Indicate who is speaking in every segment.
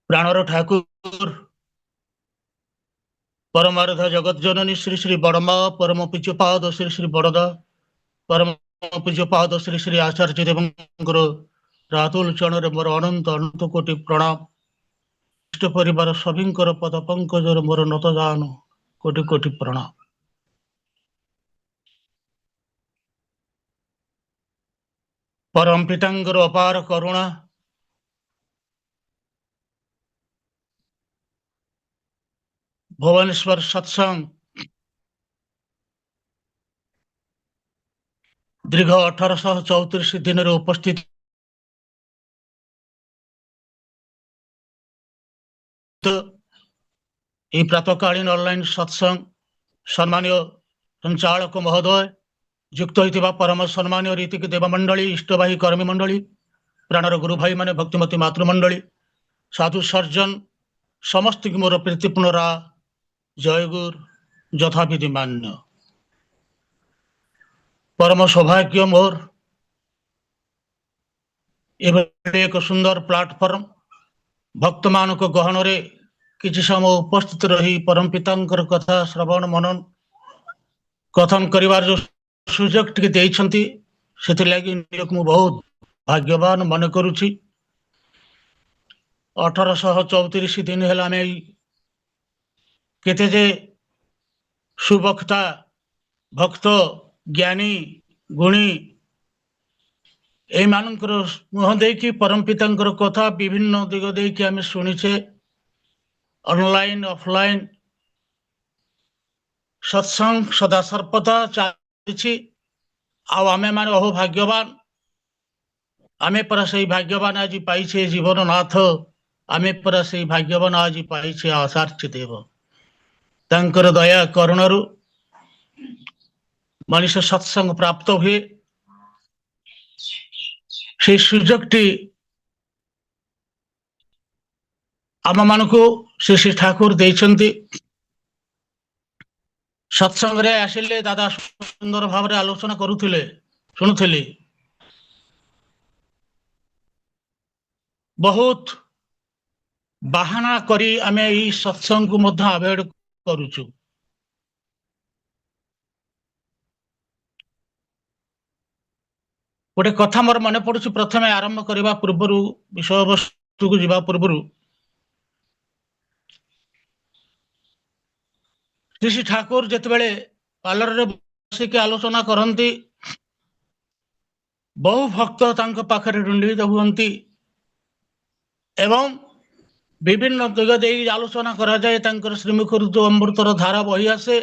Speaker 1: ପ୍ରାଣର ଠାକୁର ପରମାରାଧ୍ୟ ଜଗତ ଜନନୀ ଶ୍ରୀ ଶ୍ରୀ ବଡ଼ମା ପରମ ପୂଜ୍ୟପାଦ ଶ୍ରୀ ଶ୍ରୀ ବଡ଼ଦା ପରମ ପୂଜ୍ୟପାଦ ଶ୍ରୀ ଶ୍ରୀ ଆଚାର୍ଯ୍ୟ ଦେବଙ୍କର ରାତୁଲ ଚରଣରେ ମୋର ଅନନ୍ତ ଅନନ୍ତ କୋଟି ପ୍ରଣାମ। ଇଷ୍ଟ ପରିବାର ସଭିଙ୍କର ପଦ ପଙ୍କଜରେ ମୋର ନତଦାନ କୋଟି କୋଟି ପ୍ରଣାମ। ପରମ ପିତାଙ୍କର ଅପାର କରୁଣା ଭୁବନେଶ୍ୱର ସତ୍ସଙ୍ଗ ଦୀର୍ଘ 1834 ଦିନରେ ଉପସ୍ଥିତ এই প্রাতকালীন অনলাইন সৎসঙ্গ সম্মানীয় সঞ্চালক মহোদয় যুক্ত হইଥିବା পরম সম্মানীয় ରୀତିକ ଦେବମଣ୍ଡଳୀ ଇଷ୍ଟବାହୀ କର୍ମୀ ମଣ୍ଡଳୀ ପ୍ରାଣର ଗୁରୁ ଭାଇମାନେ ଭକ୍ତିମତୀ ମାତୃମଣ୍ଡଳୀ ସାଧୁ ସର୍ଜନ ସମସ୍ତଙ୍କୁ ମୋର ପ୍ରୀତିପୂର୍ଣ୍ଣ ଜୟଗୁରୁ ଯଥାବିଧି ମାନ୍ୟ। ପରମ ସୌଭାଗ୍ୟ ମୋର ଏଭଳି ଏକ ସୁନ୍ଦର ପ୍ଲାଟଫର୍ମ ଭକ୍ତମାନଙ୍କ ଗହଣରେ କିଛି ସମୟ ଉପସ୍ଥିତ ରହି ପରମ ପିତାଙ୍କର କଥା ଶ୍ରବଣ ମନନ କଥନ କରିବାର ଯୋଉ ସୁଯୋଗ ଟିକେ ଦେଇଛନ୍ତି ସେଥିଲାଗି ନିଜକୁ ମୁଁ ବହୁତ ଭାଗ୍ୟବାନ ମନେ କରୁଛି। 1834 ଦିନ ହେଲା ଆମେ କେତେ ଯେ ସୁବକ୍ତା ଭକ୍ତ ଜ୍ଞାନୀ ଗୁଣୀ ଏଇମାନଙ୍କର ମୁହଁ ଦେଇକି ପରମ ପିତାଙ୍କର କଥା ବିଭିନ୍ନ ଦିଗ ଦେଇକି ଆମେ ଶୁଣିଛେ। ଅନଲାଇନ ଅଫଲାଇନ ସତ୍ସଙ୍ଗ ସଦା ସର୍ବଦା ଚାଲିଛି ଆଉ ଆମେ ମାନେ ବହୁ ଭାଗ୍ୟବାନ। ଆମେ ପରା ସେଇ ଭାଗ୍ୟବାନ ଆଜି ପାଇଛେ ଜୀବନ ନାଥ ଆମେ ପରା ସେଇ ଭାଗ୍ୟବାନ ଆଜି ପାଇଛେ ଆଚାର୍ଯ୍ୟ ଦେବ ତାଙ୍କର ଦୟା କରୁଣାରୁ ମଣିଷ ସତ୍ସଙ୍ଗ ପ୍ରାପ୍ତ ହୁଏ। সেই ସୁଯୋଗଟି ଆମମାନଙ୍କୁ ଶ୍ରୀ ଶ୍ରୀ ଠାକୁର ଦେଇଛନ୍ତି। ସତ୍ସଙ୍ଗରେ ଆସିଲେ ଦାଦା ସୁନ୍ଦର ଭାବରେ ଆଲୋଚନା କରୁଥିଲେ ଶୁଣୁଥିଲି। ବହୁତ ବାହାନା କରି ଆମେ ଏଇ ସତ୍ସଙ୍ଗକୁ ମଧ୍ୟ ଆଭଏଡ କରୁଛୁ। ଗୋଟେ କଥା ମୋର ମନେ ପଡୁଛି ପ୍ରଥମେ ଆରମ୍ଭ କରିବା ପୂର୍ବରୁ ବିଷୟବସ୍ତୁକୁ ଯିବା ପୂର୍ବରୁ ଶ୍ରୀ ଶ୍ରୀ ଠାକୁର ଯେତେବେଳେ ପାର୍ଲରରେ ବସିକି ଆଲୋଚନା କରନ୍ତି ବହୁ ଭକ୍ତ ତାଙ୍କ ପାଖରେ ରୁଣ୍ଡିତ ହୁଅନ୍ତି ଏବଂ ବିଭିନ୍ନ ଦିଗ ଦେଇ ଆଲୋଚନା କରାଯାଏ। ତାଙ୍କର ଶ୍ରୀମୁଖରୁ ଯୋଉ ଅମୃତର ଧାରା ବହି ଆସେ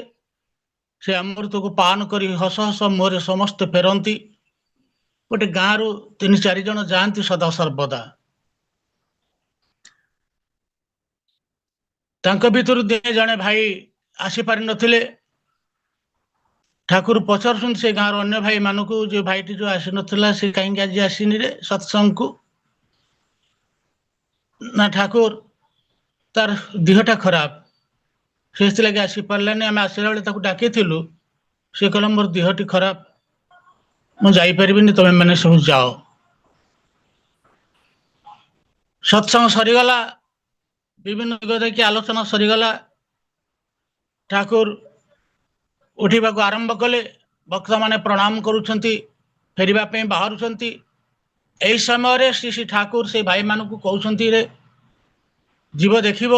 Speaker 1: ସେ ଅମୃତକୁ ପାନ କରି ହସ ହସ ମୁହଁରେ ସମସ୍ତେ ଫେରନ୍ତି। ଗୋଟେ ଗାଁରୁ 3-4 ଜଣ ଯାଆନ୍ତି ସଦା ସର୍ବଦା। ତାଙ୍କ ଭିତରୁ ଜଣେ ଭାଇ ଆସିପାରି ନଥିଲେ। ଠାକୁର ପଚାରୁଛନ୍ତି ସେ ଗାଁର ଅନ୍ୟ ଭାଇମାନଙ୍କୁ ଯେ ଭାଇଟି ଯୋଉ ଆସିନଥିଲା ସେ କାହିଁକି ଆଜି ଆସିନି ରେ ସତ୍ସଙ୍ଗକୁ? ନା ଠାକୁର ତାର ଦେହଟା ଖରାପ ସେଥିଲାଗି ଆସିପାରିଲାନି। ଆମେ ଆସିଲା ବେଳେ ତାକୁ ଡାକିଥିଲୁ ସେ କହିଲା ମୋର ଦେହଟି ଖରାପ ମୁଁ ଯାଇପାରିବିନି ତମେ ମାନେ ସବୁ ଯାଅ। ସତ୍ସଙ୍ଗ ସରିଗଲା ବିଭିନ୍ନ ଦିଗ ଦେଇକି ଆଲୋଚନା ସରିଗଲା। ଠାକୁର ଉଠିବାକୁ ଆରମ୍ଭ କଲେ। ଭକ୍ତମାନେ ପ୍ରଣାମ କରୁଛନ୍ତି ଫେରିବା ପାଇଁ ବାହାରୁଛନ୍ତି। ଏହି ସମୟରେ ଶ୍ରୀ ଶ୍ରୀ ଠାକୁର ସେ ଭାଇମାନଙ୍କୁ କହୁଛନ୍ତି ରେ ଯିବ ଦେଖିବ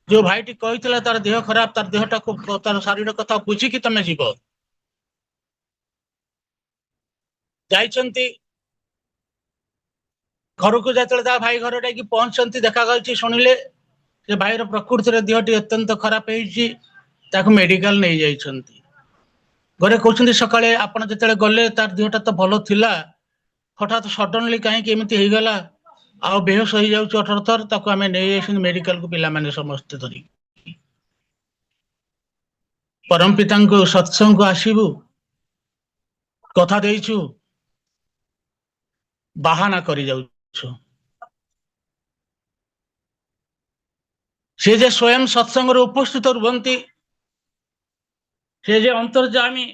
Speaker 1: ଯୋଉ ଭାଇଟି କହିଥିଲା ତାର ଦେହ ଖରାପ ତାର ଦେହଟାକୁ ତାର ଶାରୀର କଥା ବୁଝିକି ତମେ ଯିବ। ଯାଇଛନ୍ତି ଘରକୁ ଯେତେବେଳେ ତା ଭାଇ ଘର ଯାଇକି ପହଞ୍ଚନ୍ତି ଦେଖାଯାଉଛି ଶୁଣିଲେ ସେ ଭାଇର ପ୍ରକୃତିରେ ଦେହଟି ଅତ୍ୟନ୍ତ ଖରାପ ହେଇଛି ତାକୁ ମେଡିକାଲ ନେଇଯାଇଛନ୍ତି। ଘରେ କହୁଛନ୍ତି ସକାଳେ ଆପଣ ଯେତେବେଳେ ଗଲେ ତାର ଦେହଟା ତ ଭଲ ଥିଲା ହଠାତ୍ ସଡନଲି କାହିଁକି ଏମିତି ହେଇଗଲା ଆଉ ବେହୋସ ହେଇଯାଉଛି 18 ଥର ତାକୁ ଆମେ ନେଇଯାଇଛନ୍ତି ମେଡିକାଲକୁ ପିଲାମାନେ ସମସ୍ତେ ଧରି। ପରମ ପିତାଙ୍କୁ ସତ୍ସଙ୍ଗକୁ ଆସିବୁ କଥା ଦେଇଛୁ ବାହାନା କରି ଯାଉଛୁ। ସେ ଯେ ସ୍ୱୟଂ ସତ୍ସଙ୍ଗରେ ଉପସ୍ଥିତ ରୁହନ୍ତି ସେ ଯେ ଅନ୍ତର୍ଯାମୀ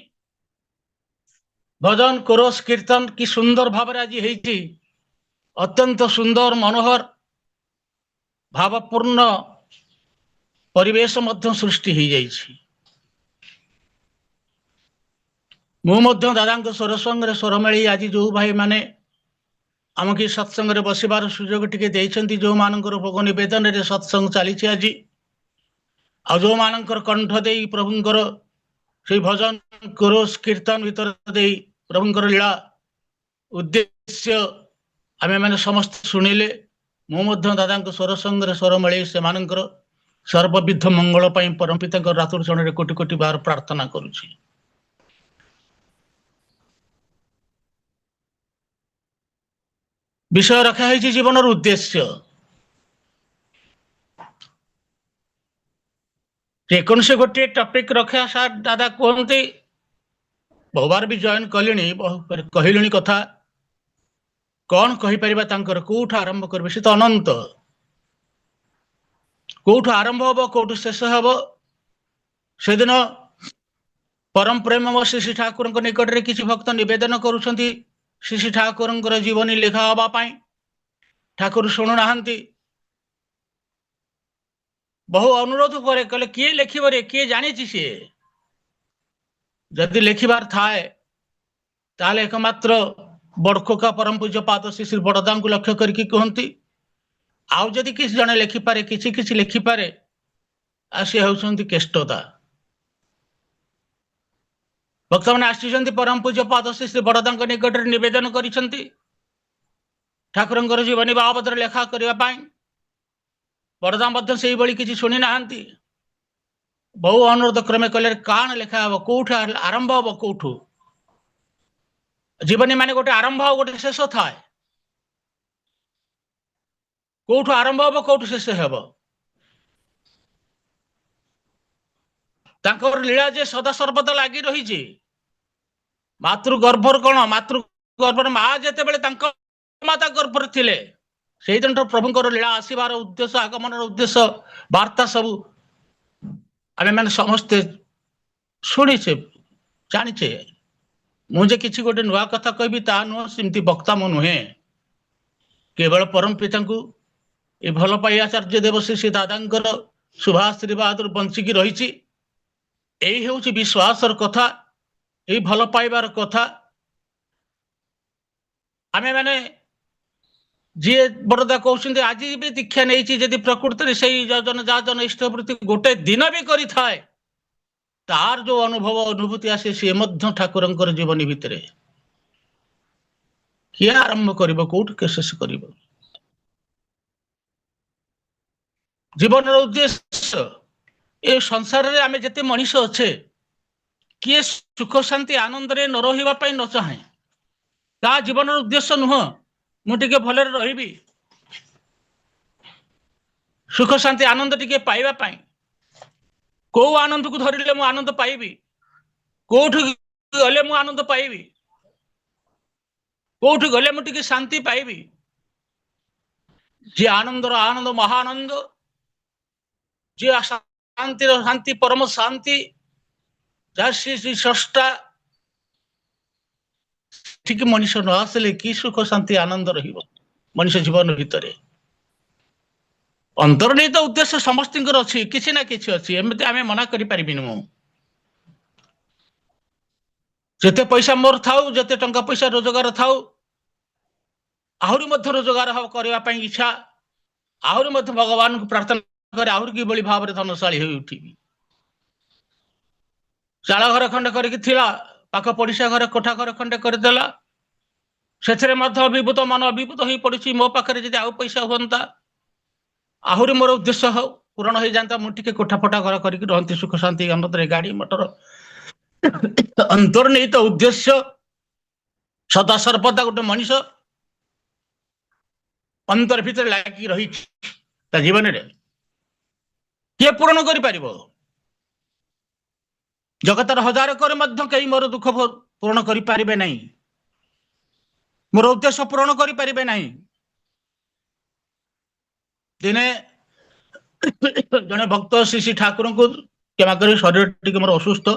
Speaker 1: ଭଜନ କୋରସ କୀର୍ତ୍ତନ କି ସୁନ୍ଦର ଭାବରେ ଆଜି ହେଇଛି ଅତ୍ୟନ୍ତ ସୁନ୍ଦର ମନୋହର भावपूर्ण परिवेश मध्य सृष्टि हो जाइछि। मु मध्य दादा स्वर संगे स्वर मेली आज जो भाई माने आमको सत्संग बसबार सुजोग टिके देइछन्ति, जो मानकर भोग निवेदन रे सत्संग चली आज आ जो मानकर कंठ दे प्रभुंकर से भजन क्रोश कीर्तन भीतर दे प्रभुंकर लीला उद्देश्य आमे माने समस्त सुनिले। मु मध्य दादा स्वर संगे स्वर मेली से मानकर सर्वविध मंगल पाई परम पिता रातुर चरण कोटि कोटि बार प्रार्थना करुछि। विषय रखा है जीवन उद्देश्य जेकोसी गोटे टॉपिक रखा सार दादा कहते बहुबार भी जॉइन कले कहले कथा कौन कहीपर कौठ आरंभ करेंगे से तो अनंत कौठ आरंभ हम कौठ शेष हम से दिन परम प्रेम श्री ठाकुर निकट में किसी भक्त निवेदन करुँच श्री ठाकुर जीवनी लेखा हाँपाई ठाकुर शुणुना बहु अनुरोध करे कहले किए लिखब रे किए जानी सी जदि लिखबार थाए ताले एकमात्र बड़खोका परम पूज्य पाद श्री श्री बड़दा को लक्ष्य करके कहती आउ जदि किसी जने लिखिपारे किसी लिखिपारे सी होती केष्टदा भक्त मैंने आसी परम पूज्य पाद श्री श्री बड़दा निकट में निवेदन कर ठाकुर जीवनी बाबद लेखा करने बड़दा से किसी शुणी ना बहु अनुरोध क्रमे कहले कान लेखा हम कौट आरंभ हम कौठू जीवनी माने गोटे आरंभ गोटे शेष थाए कौठू आरंभ हम कौठू शेष हम तांकर लीला जे सदा सर्वदा लगी रही मातृगर्भर कौन मातृगर्भर माँ जिते बड़े माता गर्भर थिले से दिन प्रभुंर लीला आसबार उद्देश्य आगमन उद्देश्य वार्ता सबू आमे मैंने समस्ते शुणीचे जाचे मुझे किसी गोटे नुआ कथा कहबी ता नुह सेमती वक्ता मु नुहे केवल परम पिता को ये भल पाई आचार्य देव श्री दादा शुभाशीर्वाद बंचिकी रही यही हूँ विश्वासर कथा यही भल पाइबार कथा आमे मैंने जी बड़दा कहते आज भी दीक्षा नहीं जदि प्रकृति से जन जन इष्टवृत्ति गोटे दिन भी करी थाए तार जो अनुभव अनुभूति आसे सी ठाकुर जीवनी भितर किए आरंभ कर कौट के शेष कर जीवन उद्देश्य ये संसार रे आमे जते मनीष अच्छे किए सुख शांति आनंद रे न रही न चाहे ता जीवन उद्देश्य नुह मुझे भले रही सुख शांति आनंद टिके पाइबा पाई कौ आनंद को धरिले मु आनंद पाइबी कौठ गले मु आनंद पाइबी कौठ गले मु टिके शांति पाइबी जे आनंदर आनंद महानंद जे शांति शांति परम शांति जहाँ श्री श्री स्रष्टा ठीक मनीष न आसले कि सुख शांति आनंद रनिष जीवन भितर अंतर्निहित उद्देश्य समस्त अच्छी किसी ना किसी अच्छी एमती आम मना करें जिते पैसा मोर थाउ जिते टंका पैसा रोजगार थाउ आहरी मध्य रोजगार करने इच्छा आहरी मध्य भगवान को प्रार्थना करे आहरी कि भाव में धनशाली हो उठिबी चाल घर खंडे कर पाख पड़िशा घर कोठा घर खंडे करदेला से अभिभूत मन अभिभूत हो पड़ी मो पाखे जब आउ पैसा हुआ आहरी मोर उद्देश्य हो पूरण हो जाता मुझे कोठा फटा घर करती सुख शांति आनंद गाड़ी मोटर अंतर्निहित उद्देश्य सदा सर्वदा गोटे मनीष अंतर भितर लगी रही जीवन में किए पूरण कर जगतर हजार कर कई मोर दुख पूरण करें नहीं मोर उद्देश्य पूरण करें नहीं दिने जड़े भक्त श्री श्री ठाकुर को क्षमा कर शरीर टी मोर असुस्थ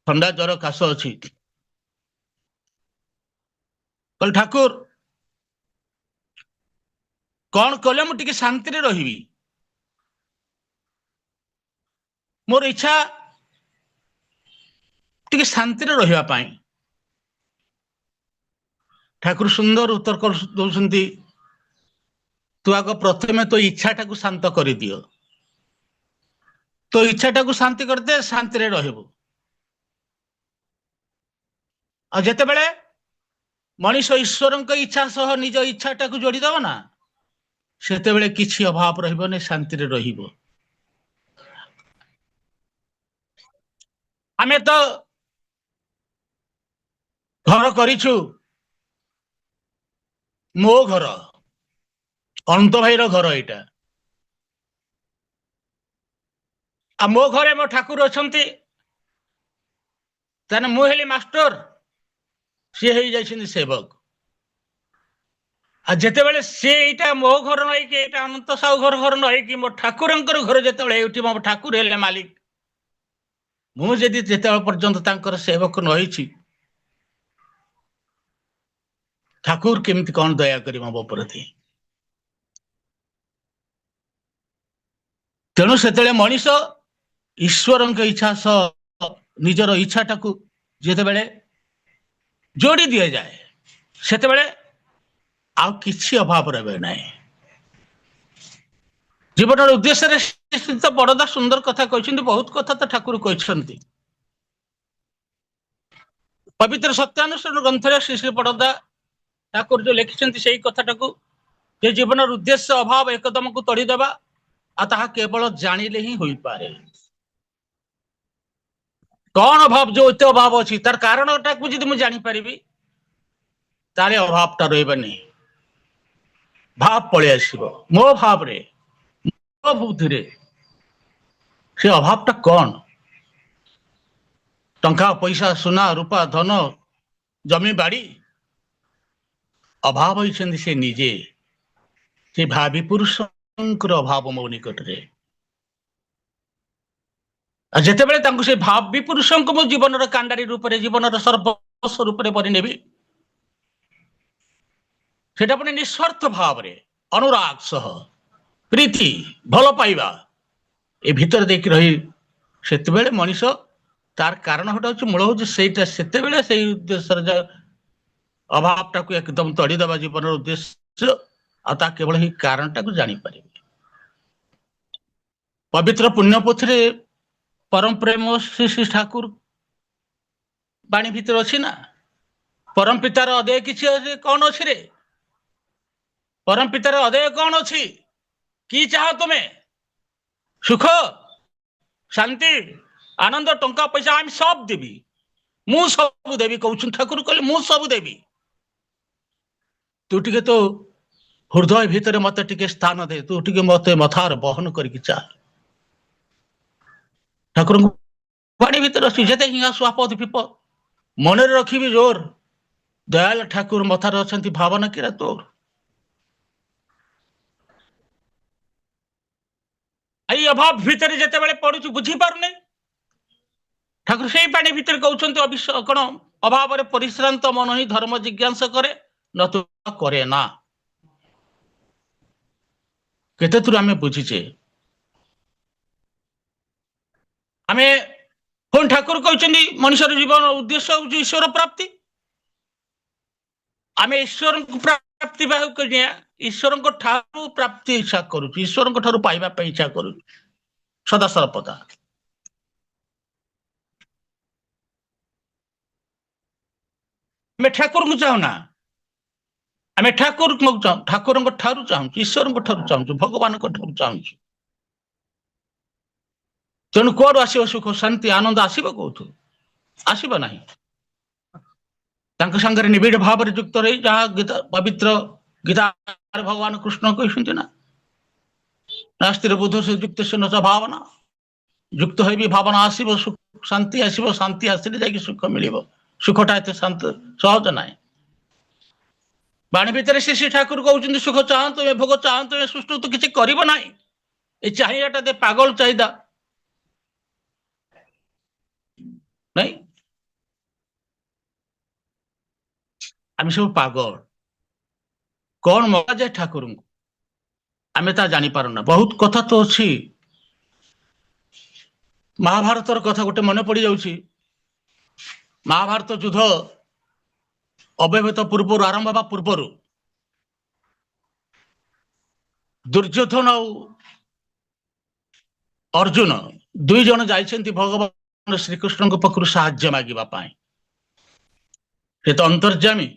Speaker 1: ठंडा ज्वर काश अच्छी कल ठाकुर कौन कले मुझे शांति रही मोर इच्छा टिके शांति रहिबा पाई ठाकुर सुंदर उत्तर दौरान तू आग प्रथमे तो इच्छाटा को शांत कर दियो तो इच्छाटा को शांति करदे शांति रे रहबो आ जते बेले मनीष ईश्वर इच्छा सह निज इच्छाटा को जोड़ी दबो ना सेते बेले किछि अभाव रहबो नै शांति रे रहबो आमे तो घर करिछु मो घर अनंत भाईर घर एटा आ मो घरे मो ठाकुर अछंती ताने मु हेली मास्टर सी हे जाइछिन सेवक आ जेते बेले से एटा मो घर नै कि एटा अनंत साहु घर नै कि मो ठाकुरंकर घर जेते बेले एठी मो ठाकुर हेले मालिक मु जदि जेते पर्यंत तांकर सेवक नहिछि ठाकुर केमिति कोन दया करी मो प्रति तेणु सेतेले मनीष ईश्वर इच्छा सह निजर इच्छाटा को जेते बेले जोड़ी दिया जाए सेते बेले आउ किछि अभाव रहे ना जीवन उद्देश्य स्थित बड़दा सुंदर कथा कहते बहुत कथा तो ठाकुर कहते पवित्र सत्यानुष्ठान ग्रंथ श्री श्री बड़दा ठाकुर जो लिखिं से कथाटा को जे जीवन उद्देश्य अभाव एकदम को तड़ीदेवा आ केवल जानिले ही हो पारे कौन अभाव जो एत अभाव अच्छी तार कारणटा को जब मुझे जापर ताले अभावटा रही भाव पलि आसो मो भाव रे मो बुद्धि रे से अभावटा कौन टंका पैसा सुना रूपा धन जमी बाड़ी अभाव होइछन्ति से निजे से भावी पुरुषंकर अभाव मो निकट रे जेते बेले तांको से भावी पुरुषंको मो जीवन कांडारी रूप रे जीवन सर्वस्व रूप रे परिनेबी सेटा पुणी निस्वार्थ भाव रे अनुराग सह प्रीति भल पाइबा ए भीतर देख रही सेते बेले मनीष तार कारण हटा मूल हूँ से उद्देश्य अभावटा को एकदम तड़ीदबा जीवन उद्देश्य आ केवल ही कारणटा को जापर पवित्र पुण्यपोथी परम प्रेम श्री श्री ठाकुर बाणी भीतर अच्छी ना परम पितार अदय किसी कौन अच्छी रे परम पितार अदय कौन अच्छी कि चाह तुम्हें सुख शांति आनंद टंका पैसा आम सब देवी मु सब देवी कहूँ ठाकुर कहले मु सब देवी तू टिके तो हृदय भितर मत टिके स्थान दे तू टिके मत मथार बहन करके चाह ठाकुर बाणी भीतर अच्छी जेते हिंगा स्वापद विपद मन रखी जोर दयाल ठाकुर मथार अच्छा भावना किरा तोर आई अभाव भितर जेते बेले पड़ुछु बुझी पारुने ठाकुर से पानी भीतर कहते कौन अभाव परिश्रांत मन ही धर्म जिज्ञासा करे न तो करे ना केते तुर आमे बुझीचे आमे कौन ठाकुर कहते मनुष्य जीवन उद्देश्य हूँ ईश्वर प्राप्ति आमे ईश्वर प्राप्ति ईश्वर ठारू प्राप्ति इच्छा करूँ ईश्वर ठारू पाइबा इच्छा करूँ सदा सर्वदा आमे ठाकुर को चाहूना आमे ठाकुर ठाकुर ठारू चाहूँ ईश्वर ठारू चाहूँ भगवान ठारू चाहूँ तेणु कौन आसो सुख शांति आनंद आसो कौटू आसब ना संगे निबिड़ भाव युक्त रही जहाँ गीता पवित्र गीता भगवान कृष्ण कहते ना नास्तिर बुध से युक्त से न भावना युक्त हो भी भावना आसो सुख शांति आसो शांति आसले जाकि सुख मिल सुखटा एत शांत सहज ना बाणी भितर श्री श्री ठाकुर कहते सुख चाहतु तुम्हें भोग चाहतु तुम्हें सुष्टु तो किसी कर ना ये चाहिएटा दे पागल चाहिदा नहीं आम सब पागल कौन मगा जाए ठाकुर को आमे ता जानी पारना बहुत कथा तो अच्छी महाभारतर कथा गोटे मन पड़ जाउछि। महाभारत युद्ध अव्यवहित पूर्व आरंभ हवा पूर्व दुर्योधन और अर्जुन दुई जन जाइछन्ति भगवान श्रीकृष्ण को पखरु साहाय्य मागिबा पाई। से तो अंतर्जामी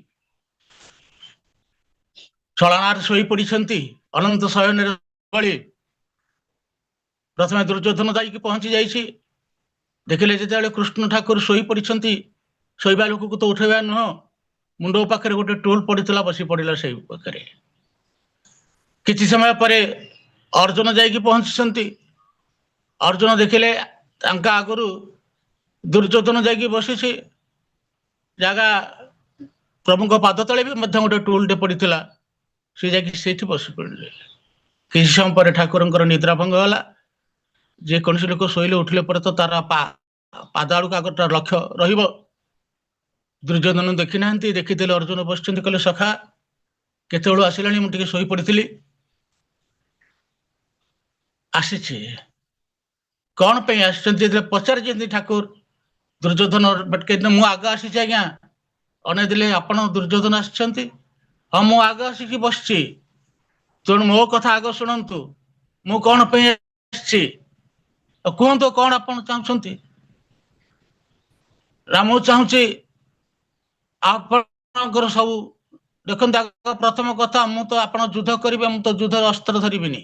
Speaker 1: छलनार सोई पड़िछन्ति अनंत शयन बळी। प्रथम दुर्योधन जाइक पहुंची जाइछि। देखिले जेतेबेले कृष्ण ठाकुर सोई पड़िछन्ति शोइबा लोक को तो उठेबा नुह मुंडो पाखरे गोटे टूल पड़ितला बसी पड़िला सेई पाखरे। किछि समय परे अर्जुन जाइक पहुंचछन्ति। अर्जुन देखिले तांका आगरु दुर्योधन जाइक बसिछि जागा प्रभु को पाद तले भी मध्य गोटे टूल टे पड़ितला से जाइक सेठी बसी पड़िले। किछि समय परे ठाकुरंकर निद्रा भंग होला। जे कौन लोक शोइले उठिले पर तो तार पाद आड़ को आगर लक्ष्य रहिबो। दुर्योधन देखी ना देखी अर्जुन बसचंती कहले सखा केतेबेलु आसिलानी मु टिके शोई पड़िथिली आसीछि कौन पे आछंती पचार जेंती ठाकुर दुर्योधन बटके मु आग आसीछि आज्ञा अने दिले आपण दुर्योधन आछंती हां मु आग आसीछि बसछि तेणु मो कथा आग शुणंतु मु कौन पे आछछि कहतु कौन आपण चाहछंती। राम चाहूची आपणकर सब देखते प्रथम कथा मु तो आप युद्ध करेंगे मु तो युद्ध अस्त्र धरबिनी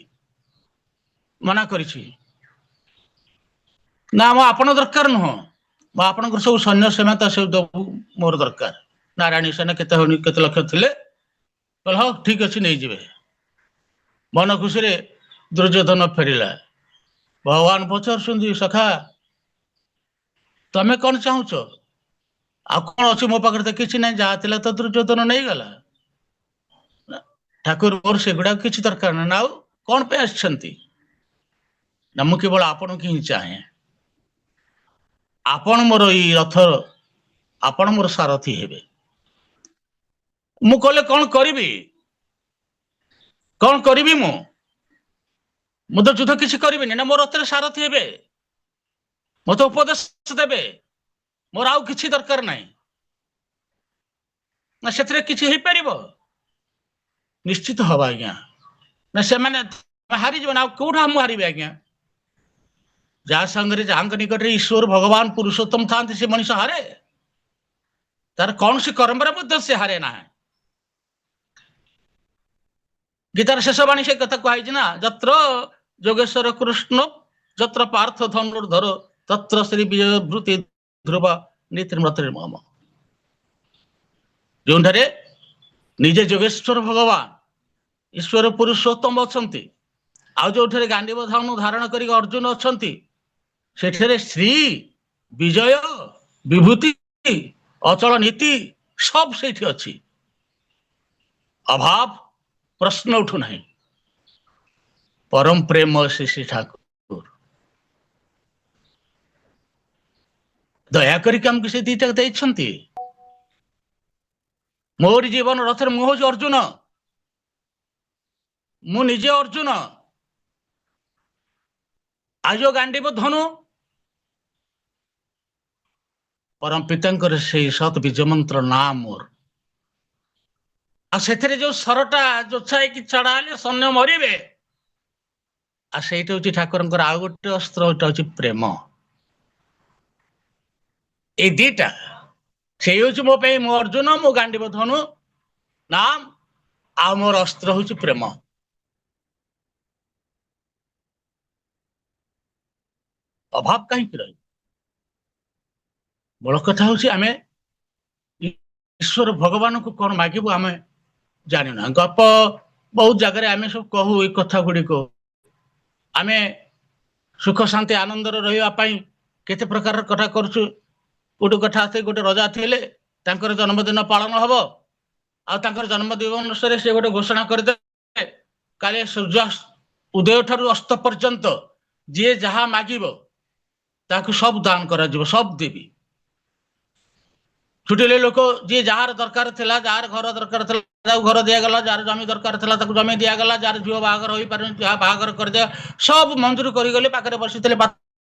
Speaker 1: मना करिछि ना मो आपण दरकार नुह मो आपणकर सब सैन्य सेना सब मोर दरकार। नारायणी सेना केते लक्ष थिले बोल हाँ ठीक अच्छे नहीं जीवे। मन खुशी रे दुर्योधन फेरिला। भगवान पचार सखा तमें कौन चाहूच आ कौन अच्छी मो पाखे तो किसी ना जहाँ थिला तो दुर्योधन नहीं गला। ठाकुर मोर से गुड़ा किसी दरकार ना कौन पे आछंती ना मु केवल आपण की ही चाहे आपण मोर ई रथ आपण मोर सारथी हेबे। मु कहले कौन करी मु तो युद्ध किसी करी ना मोर रथ सारथी हेबे मत उपदेश देबे मोर आउ किछि दरकार नहीं ना से किछि पारिबो निश्चित हवा आज्ञा ना से माने हारी जीवन आ कोठा हम हारिबे आज्ञा। जहाँ संगे जहाँ निकट ईश्वर भगवान पुरुषोत्तम था से मनुष्य हारे तार कौन सी कर्म से हारे ना। गीतार शेष बाणी से कथा कही ना जत्र जोगेश्वर कृष्ण जत्र पार्थ धनुर्धर तत्र श्री विजय भृति ध्रुव नीतिर्मम। जो निजे जोगेश्वर भगवान ईश्वर पुरुषोत्तम अच्छा आउ जो गांडीव धनु धारण कर अर्जुन अच्छा से श्री विजय विभूति अचल नीति सब से अच्छी अभाव प्रश्न उठू ना। परम प्रेम श्री ठाकुर दया करके से दीटा देइछंती। मोर जीवन रथर मु हूँ अर्जुन मु निजे अर्जुन आज गांडीव धनु परम पिता से सत बीज मंत्र ना मोर से जो सरटा जोछा कि छड़ा सैन्य मरबे से ठाकुर आउ गोटे अस्त्र हूँ प्रेम। ये दीटा से हूँ मो मो अर्जुन मो गांडीव धनु नाम आ मोर अस्त्र हूँ प्रेम। अभाव कहीं रही बड़ कथा हूँ आम ईश्वर भगवान को कौन मागिबू आम जाना गप बहुत जगह आम सब कहू ये कथा गुड़ी को आम सुख शांति आनंद रही केते प्रकार कथा करछु। गोटे कथा आते गोटे रजा थे जन्मदिन पालन हम आर जन्मदिन से गोटे घोषणा करदे काले सूर्य उदय ठारू अस्त पर्यंत जी जहाँ मागिब ताकू सब दान करा सब देवी। छुटेले लोक जी जार दरकार थिला जार घर दरकार थिला घर दिगला जार जमी दरकार थिला ताकू जमी दिगला जार झील बाहागर हो पारे बाहागर कर दिया सब मंजूर कर गले पाखे बसी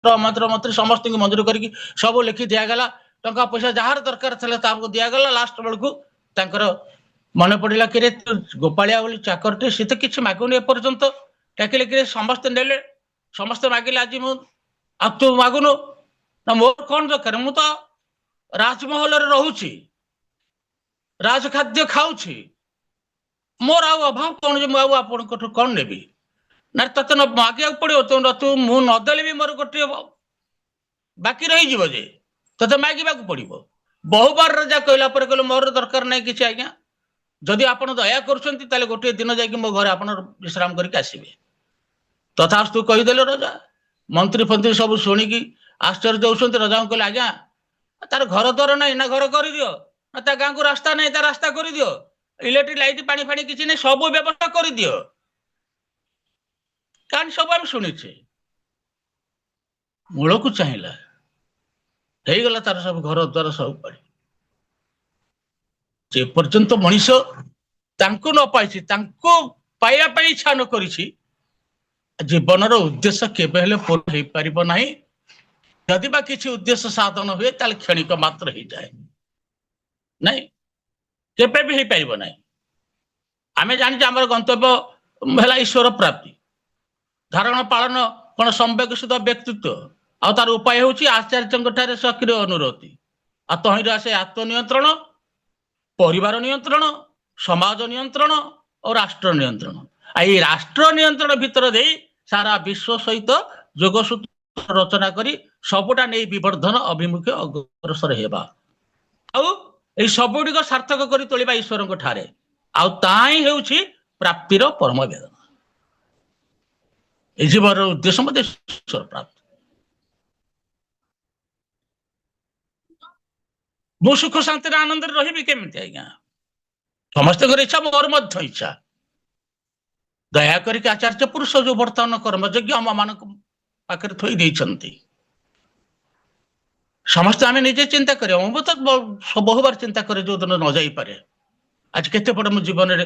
Speaker 1: मंत्र मंत्री समस्त मंजूर करके सब लिखि दिगला टंका पैसा जार दरकार दिगला लास्ट बेलू मन पड़ा कि गोपालिया बोली चाकरटे सी तो किसी मागुनि एपर्यंत टाकिले कि समस्ते नेले समस्ते मागिले आज तू मागुनु ना मोर कौन दरकार मु तो राजमहल रोची राजखाद्य खाऊची मोर अभाव कौन मुझे कौन नेबी ना ते मागे पड़ो तू मु नदेले भी मोर गोटे बाकी रही जे ते मागे पड़ो बहु बार राजा कहला कहले मोर दरकार नहीं किसी आज्ञा जदि आप दया कर गोटे दिन जा मो घर आप विश्राम करके आसबे तथा तू कहीदेले राजा मंत्री फंत्री सब शुणिकी आश्चर्य होती राजा कहले आज्ञा तार घर द्वार ना ना घर कर दियो ना ता गाँ को रास्ता नहीं ता रास्ता कर दियो इलेक्ट्रिक लाइट पानी फाणी किसी नहीं सब व्यवस्था कर दियो कहानी सब आम शुणीचे मूल को चाहिला गला तार सब घर द्वार सब पड़ी जे पर्यंत मनीष न पाई पाइबा इच्छा न करी जीवन उद्देश्य केबे हेले पूर्ण हो पारिबो नाही यदि बा किसी उद्देश्य साधन हुए ताले क्षणिक मात्र हो जाए नहीं केबे भी हो पारिबो नाही आमे जानि हमर गंतव्य हेला ईश्वर प्राप्ति धारण पालन कोन संवेगशील व्यक्तित्व आ तार उपाय होची आचार्य सक्रिय अनुरोधी आ तहिरा से आत्मनियंत्रण परिवार नियंत्रण समाज नियंत्रण और राष्ट्र नियंत्रण आई राष्ट्र नियंत्रण भितर दे सारा विश्व सहित जोगसूत्र रचना करी सबुटा नहीं विवर्धन अभिमुखे अग्रसर हेबा आउ सबुटी सार्थक कर तोलिबा ईश्वर ठारे आई हेउछि प्राप्तिर परम वेदना जीवन उद्देश्य मत ईश्वर प्राप्त मु सुख शांति आनंद रही केमी आज्ञा समस्त इच्छा मोर मध्य इच्छा दया करके आचार्य पुरुष जो बर्तमान कर्मयोग्य आम मान पाखे थई देइछंती समस्त आम निजे चिंता कर बहु बार चिंता करे जो दिन न जाई पारे आज केते बड़ मो जीवन रे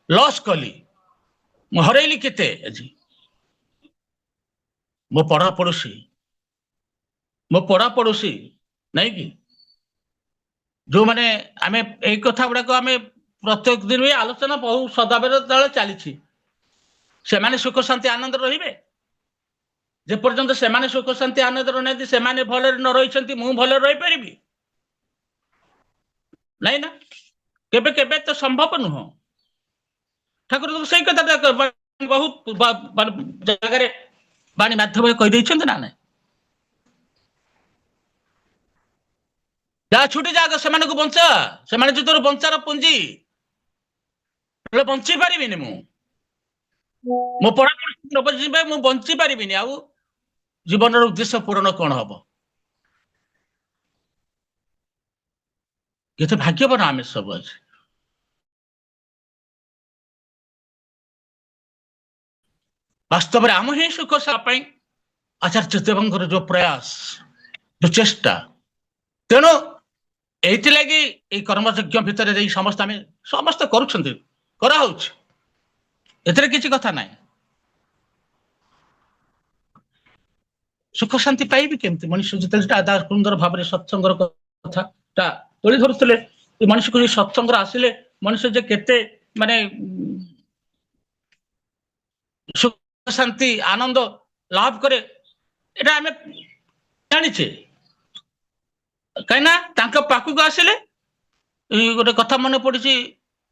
Speaker 1: लॉस कली मु हरैली केते आज मो पढ़ा पड़ोसी नहीं कि जो माने आमे ए कथा गुडा को आमे प्रत्येक दिन भी आलोचना बहु सदाबेर तले चली से माने सुख शांति आनंद रहिबे जे पर्यंत से माने सुख शांति आनंद रहनांती से माने भले न रहिसंती मु भले रहि परिबी नहीं ना केबे केबे तो संभव नुह ठाकुर तो सही कथा बहुत जगह रे बाणी माध्यम कहि दैछंती ना नहीं जा छुटी जाग से बंचा से जो तोर बंचार पुंजी बंची पारिनी मो पढ़ा मु बंची पारिनी आउ जीवन उद्देश्य पूरण कौन हम केते भाग्यवान आम सब अच्छे वास्तव में आम ही सुख सापाई आचार्य देवंकर जो प्रयास जो चेष्टा तेणु एथि लगी ए कर्मयज्ञ भितर समस्त आम समस्त करा एथरे किसी कथा ना सुख शांति पाइबी केमती मनुष्य जो सुंदर भाव में सत्संगर कथा तोली धरुले मनुष्य को सत्संग आसिले मनुष्य जे केते माने सुख शांति आनंद लाभ करे एटा आमे जानिछे कहीं पाखक आसिले गोटे कथा मन पड़ी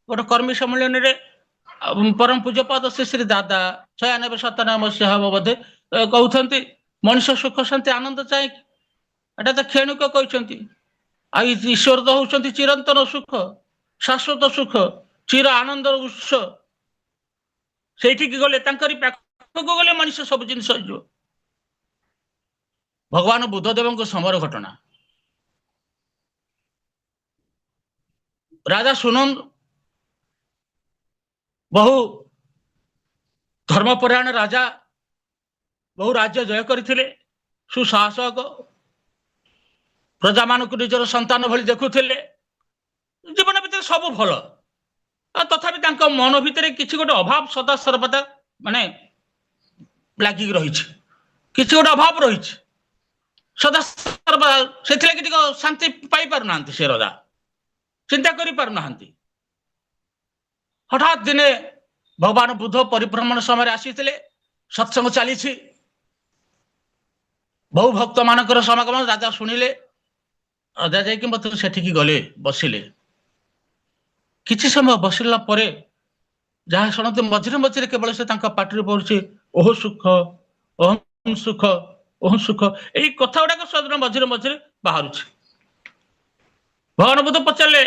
Speaker 1: गोटे कर्मी सम्मेलन रे परम पूज्यपाद श्री श्री दादा 96-97 मसीहा हम बोधे कहते मनुष्य सुख शांति आनंद चाहे एटा तो क्षणिक कहते ईश्वर तो होती चिरंतन सुख शाश्वत सुख चिर आनंद उत्स से गले पाखक गले मनुष्य सब जिन भगवान बुद्धदेव समर घटना राजा सुनंद बहु धर्मपरायण राजा बहु राज्य जय करथिले सुशासक प्रजा मान निजर संतान भली देखुथिले जीवन भीतर सब भल तथापि मन भितर किसी गोटे अभाव सदा सर्वदा माने लागिक रही किसी गोटे अभाव रही ସଦା ସର୍ବଦା ସେଥିଲାଗି ଟିକେ ଶାନ୍ତି ପାଇପାରୁନାହାନ୍ତି। ସେ ରଜା ଚିନ୍ତା କରିପାରୁନାହାନ୍ତି। ହଠାତ୍ ଦିନେ ଭଗବାନ ବୁଦ୍ଧ ପରିଭ୍ରମଣ ସମୟରେ ଆସିଥିଲେ। ସତ୍ସଙ୍ଗ ଚାଲିଛି, ବହୁ ଭକ୍ତ ମାନଙ୍କର ସମାଗମ ରାଜା ଶୁଣିଲେ। ରାଜା ଯାଇକି ମତେ ସେଠିକି ଗଲେ, ବସିଲେ। କିଛି ସମୟ ବସିଲା ପରେ ଯାହା ଶୁଣନ୍ତି ମଝିରେ ମଝିରେ କେବଳ ସେ ତାଙ୍କ ପାଟିରେ ପଡୁଛି ଓହ ସୁଖ, ଓହଂ ସୁଖ, ଓହଂ ସୁଖ, ଏଇ କଥା ଗୁଡାକ ସବୁଦିନ ମଝିରେ ମଝିରେ ବାହାରୁଛି। ଭଗବାନ ବୁଦ୍ଧ ପଚାରିଲେ,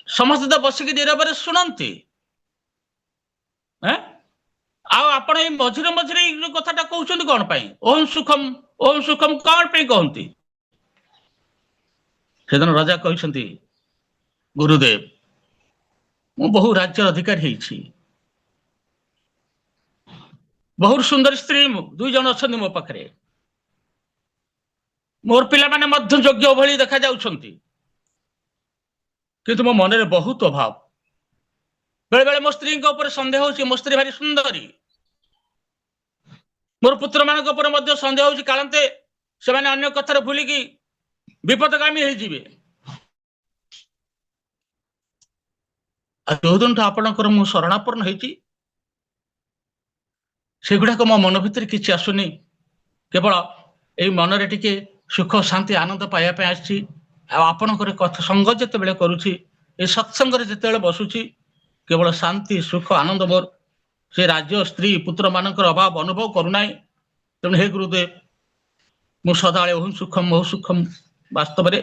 Speaker 1: ସମସ୍ତେ ତ ବସିକି ନିରବରେ ଶୁଣନ୍ତି, ଆଉ ଆପଣ ଏଇ ମଝିରେ ମଝିରେ ଏଇ କଥାଟା କହୁଛନ୍ତି କଣ ପାଇଁ? ଓହଂ ସୁଖମ କଣ ପାଇଁ କହନ୍ତି? ସେଦିନ ରାଜା କହିଛନ୍ତି, ଗୁରୁଦେବ, ମୁଁ ବହୁ ରାଜ୍ୟର ଅଧିକାରୀ ହେଇଛି, ବହୁତ ସୁନ୍ଦର ସ୍ତ୍ରୀ 2 ଜଣ ଅଛନ୍ତି ମୋ ପାଖରେ, ମୋର ପିଲାମାନେ ମଧ୍ୟ ଯୋଗ୍ୟ ଭଳି ଦେଖାଯାଉଛନ୍ତି, କିନ୍ତୁ ମୋ ମନରେ ବହୁତ ଅଭାବ। ବେଳେ ବେଳେ ମୋ ସ୍ତ୍ରୀଙ୍କ ଉପରେ ସନ୍ଦେହ ହେଉଛି, ମୋ ସ୍ତ୍ରୀ ଭାରି ସୁନ୍ଦରୀ। ମୋର ପୁତ୍ରମାନଙ୍କ ଉପରେ ମଧ୍ୟ ସନ୍ଦେହ ହେଉଛି, କାଳନ୍ତେ ସେମାନେ ଅନ୍ୟ କଥାରେ ଭୁଲିକି ବିପଦଗାମୀ ହେଇଯିବେ। ଆଉ ଯୋଉଦିନଠୁ ଆପଣଙ୍କର ମୁଁ ଶରଣାପନ୍ନ ହେଇଛି, ସେଗୁଡାକ ମୋ ମନ ଭିତରେ କିଛି ଆସୁନି। କେବଳ ଏଇ ମନରେ ଟିକେ ସୁଖ, ଶାନ୍ତି, ଆନନ୍ଦ ପାଇବା ପାଇଁ ଆସିଛି। ଆଉ ଆପଣଙ୍କର କଥା ସଙ୍ଗ ଯେତେବେଳେ କରୁଛି, ଏ ସତ୍ସଙ୍ଗରେ ଯେତେବେଳେ ବସୁଛି, କେବଳ ଶାନ୍ତି, ସୁଖ, ଆନନ୍ଦ ମୋର, ସେ ରାଜ୍ୟ, ସ୍ତ୍ରୀ, ପୁତ୍ର ମାନଙ୍କର ଅଭାବ ଅନୁଭବ କରୁନାହିଁ। ତେଣୁ ହେ ଗୁରୁଦେବ, ମୁଁ ସଦାବେଳେ ଓହଂ ସୁଖମ ଓହଂ ସୁଖମ। ବାସ୍ତବରେ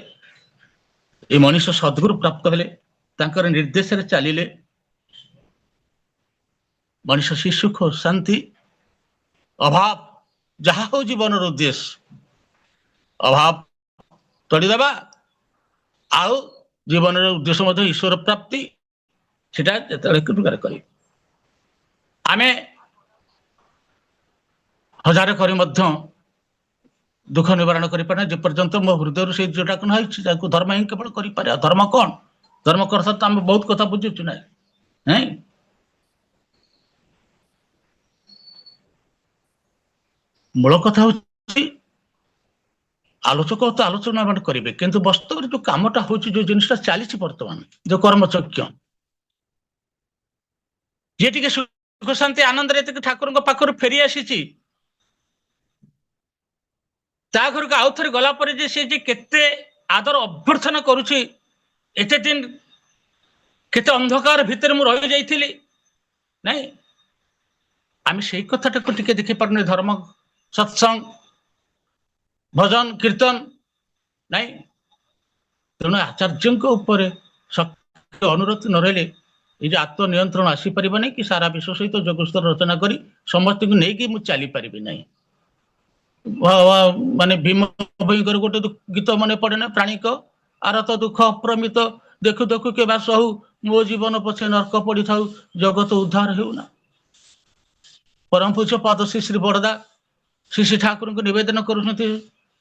Speaker 1: ଏ ମଣିଷ ସଦ୍ଗୁରୁ ପ୍ରାପ୍ତ ହେଲେ, ତାଙ୍କର ନିର୍ଦ୍ଦେଶରେ ଚାଲିଲେ, ମଣିଷ ସେ ସୁଖ, ଶାନ୍ତି, ଅଭାବ, ଯାହା ହଉ ଜୀବନର ଉଦ୍ଦେଶ୍ୟ, ଅଭାବ ତୋଡ଼ିଦେବା, ଆଉ ଜୀବନର ଉଦ୍ଦେଶ୍ୟ ମଧ୍ୟ ଈଶ୍ୱର ପ୍ରାପ୍ତି, ସେଟା ଯେତେବେଳେ କୃପାରେ କରିବେ। ଆମେ ହଜାରେ କରି ମଧ୍ୟ ଦୁଃଖ ନିବାରଣ କରିପାରେ ନା, ଯେପର୍ଯ୍ୟନ୍ତ ମୋ ହୃଦୟରୁ ସେଇ ଯୋଉଟାକୁ ନ ହେଇଛି, ତାକୁ ଧର୍ମ ହିଁ କେବଳ କରିପାରେ। ଆଉ ଧର୍ମ କଣ? ଧର୍ମ କଥା ତ ଆମେ ବହୁତ କଥା ବୁଝୁଛୁ ନା, ମୂଳ କଥା ହଉଛି ଆଲୋଚକ ତ ଆଲୋଚନା କରିବେ, କିନ୍ତୁ ବାସ୍ତବରେ ଯୋଉ କାମଟା ହଉଛି, ଯୋଉ ଜିନିଷଟା ଚାଲିଛି ବର୍ତ୍ତମାନ, ଯୋଉ କର୍ମଚକ୍ୟ, ଯିଏ ଟିକେ ସୁଖ, ଶାନ୍ତି, ଆନନ୍ଦରେ ଠାକୁରଙ୍କ ପାଖରୁ ଫେରି ଆସିଛି, ତା ଘରକୁ ଆଉ ଥରେ ଗଲା ପରେ ଯେ ସେ ଯେ କେତେ ଆଦର ଅଭ୍ୟର୍ଥନା କରୁଛି, ଏତେ ଦିନ କେତେ ଅନ୍ଧକାର ଭିତରେ ମୁଁ ରହି ଯାଇଥିଲି, ନାଇଁ, ଆମେ ସେଇ କଥାଟାକୁ ଟିକେ ଦେଖିପାରୁନି। ଧର୍ମ, ସତ୍ସଙ୍ଗ, ଭଜନ, କୀର୍ତ୍ତନ, ନାଇଁ। ତେଣୁ ଆଚାର୍ଯ୍ୟଙ୍କ ଉପରେ ଅନୁରୋଧ ନ ରହିଲେ ଏଇ ଯେ ଆତ୍ମନିୟନ୍ତ୍ରଣ ଆସିପାରିବନି, କି ସାରା ବିଶ୍ୱ ସହିତ ଯୋଗସ୍ତର ରଚନା କରି ସମସ୍ତଙ୍କୁ ନେଇକି ମୁଁ ଚାଲିପାରିବି ନାହିଁ। ମାନେ ଭୀମ ଭୟଙ୍କର ଗୋଟେ ଗୀତ ମନେ ପଡେ ନା, ପ୍ରାଣିକ ଆରତ ଦୁଃଖ ଅପ୍ରମିତ, ଦେଖୁ ଦେଖୁ କେବା ସହୁ, ମୋ ଜୀବନ ପଛେ ନର୍କ ପଡିଥାଉ, ଜଗତ ଉଦ୍ଧାର ହେଉନା। ପରମ ପୂଜ୍ୟ ପଦଶ୍ରୀ ଶ୍ରୀ ବରଦା ଶ୍ରୀ ଠାକୁରଙ୍କୁ ନିବେଦନ କରୁଛନ୍ତି,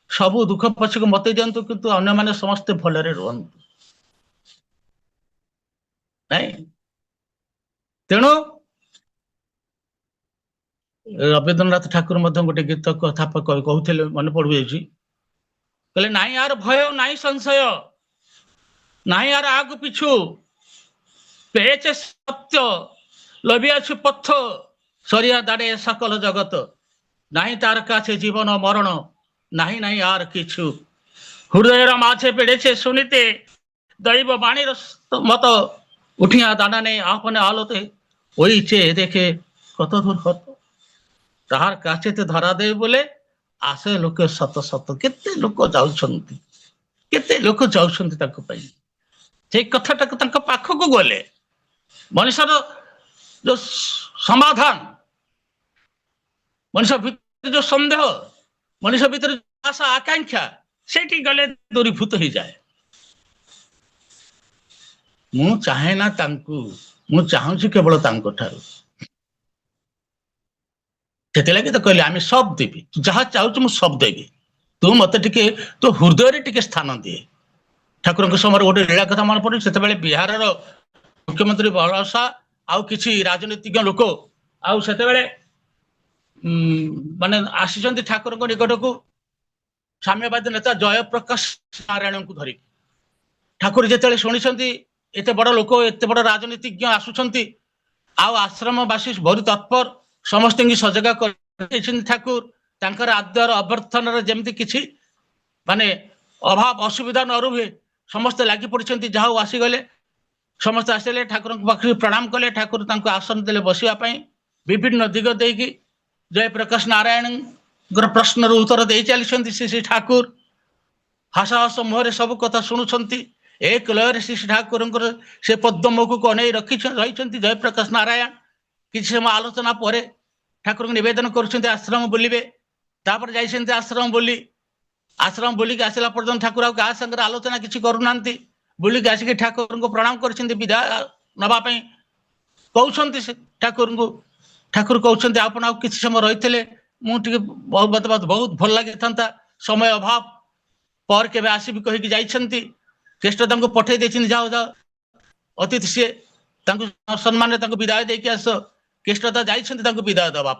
Speaker 1: ସବୁ ଦୁଃଖ ପଛକୁ ମତେ ଦିଅନ୍ତୁ, କିନ୍ତୁ ଅନ୍ୟମାନେ ସମସ୍ତେ ଭଲରେ ରୁହନ୍ତୁ, ନାଇଁ। ତେଣୁ ରବୀନ୍ଦ୍ରନାଥ ଠାକୁର ମଧ୍ୟ ଗୋଟେ ଗୀତ କଥା କହୁଥିଲେ, ମନେ ପଡୁଯାଇଛି, କହିଲେ, ନାଇଁ ଆର ଭୟ, ନାଇଁ ସଂଶୟ, ନାଇଁ ଆର ଆଗୁ ପିଛୁ, পেয়েছে সত্য, লভিয়াছু পথ্য, সরিয়া দাঁড়ে সকল জগত, নাহি তার কাছে জীবন মরণ, নাহি নাহি আর কিছু, হৃদয়ের মাঝে পেড়েছে শুনিতে দৈব বাণীর মতো, উঠিয়া দাঁড়ানে আপনে আলোতে, ওই চেয়ে দেখে কত দূর হত, তাহার কাছেতে ধরা দেবে বলে আসে লোকে শত শত। କେତେ ଲୋକ ଯାଉଛନ୍ତି, କେତେ ଲୋକ ଯାଉଛନ୍ତି ତାଙ୍କ ପାଇଁ। ସେଇ କଥାଟାକୁ ତାଙ୍କ ପାଖକୁ ଗଲେ ମଣିଷର ଯୋଉ ସମାଧାନ, ମଣିଷ ଭିତରେ ଯୋଉ ସନ୍ଦେହ, ମଣିଷ ଭିତରେ ଆଶା ଆକାଂକ୍ଷା, ସେଇଠି ଗଲେ ଦୂରୀଭୂତ ହେଇଯାଏ। ମୁଁ ଚାହେଁ ନା ତାଙ୍କୁ, ମୁଁ ଚାହୁଁଛି କେବଳ ତାଙ୍କ ଠାରୁ। ସେଥିଲାଗି ତ କହିଲେ, ଆମେ ସବୁ ଦେବି, ଯାହା ଚାହୁଁଛୁ ମୁଁ ସବୁ ଦେବି, ତୁ ମତେ ଟିକେ ତୋ ହୃଦୟରେ ଟିକେ ସ୍ଥାନ ଦିଏ। ଠାକୁରଙ୍କ ସମୟରେ ଗୋଟେ ଲୀଳା କଥା ମନେ ପଡୁଛି, ସେତେବେଳେ ବିହାରର ମୁଖ୍ୟମନ୍ତ୍ରୀ ବଳସା ଆଉ କିଛି ରାଜନୈତିଜ୍ଞ ଲୋକ ଆଉ ସେତେବେଳେ ମାନେ ଆସିଛନ୍ତି ଠାକୁରଙ୍କ ନିକଟକୁ। साम्यवादी नेता जयप्रकाश नारायण को धरिक ठाकुर जिते शुणी एत बड़ लोक एत बड़ राजनीतिज्ञ आसुंच आश्रमवासी भारी तत्पर समस्त सजग कर ठाकुर आद्यर अभ्यर्थन जमी किसी माने अभाव असुविधा न रुहे समस्ते लगी पड़ते जहाँ आसीगले समस्त आसले ठाकुर पाखे प्रणाम कले ठाकुर आसन देले बसवाई विभिन्न दिग देकी जयप्रकाश नारायण प्रश्न उत्तर दे चली श्री ठाकुर हस हस मुहर सब कथा शुणुंट एक लय श्री ठाकुर से पद्ममुख को अनै रखी रही जयप्रकाश नारायण किसी समय आलोचना पर ठाकुर निवेदन कर आश्रम बुलवे तापर जाइए आश्रम बुलिक आसला पर्यटन ठाकुर क्या संगे आलोचना किसी करूना बुलिक आसिक ठाकुर को प्रणाम कर विदाय नापी कहते ठाकुर को ठाकुर कहते आप किसी समय रही थे मुझे बहुत बहुत भल लगी था समय अभाव पर के आसबि कहीकि जाइछन्ति केष्टदा को पठे देछिन जाओ जाओ अतिथि सी सम्मान विदाय देकी आस केष्टदा जाइछन्ति विदाय देवा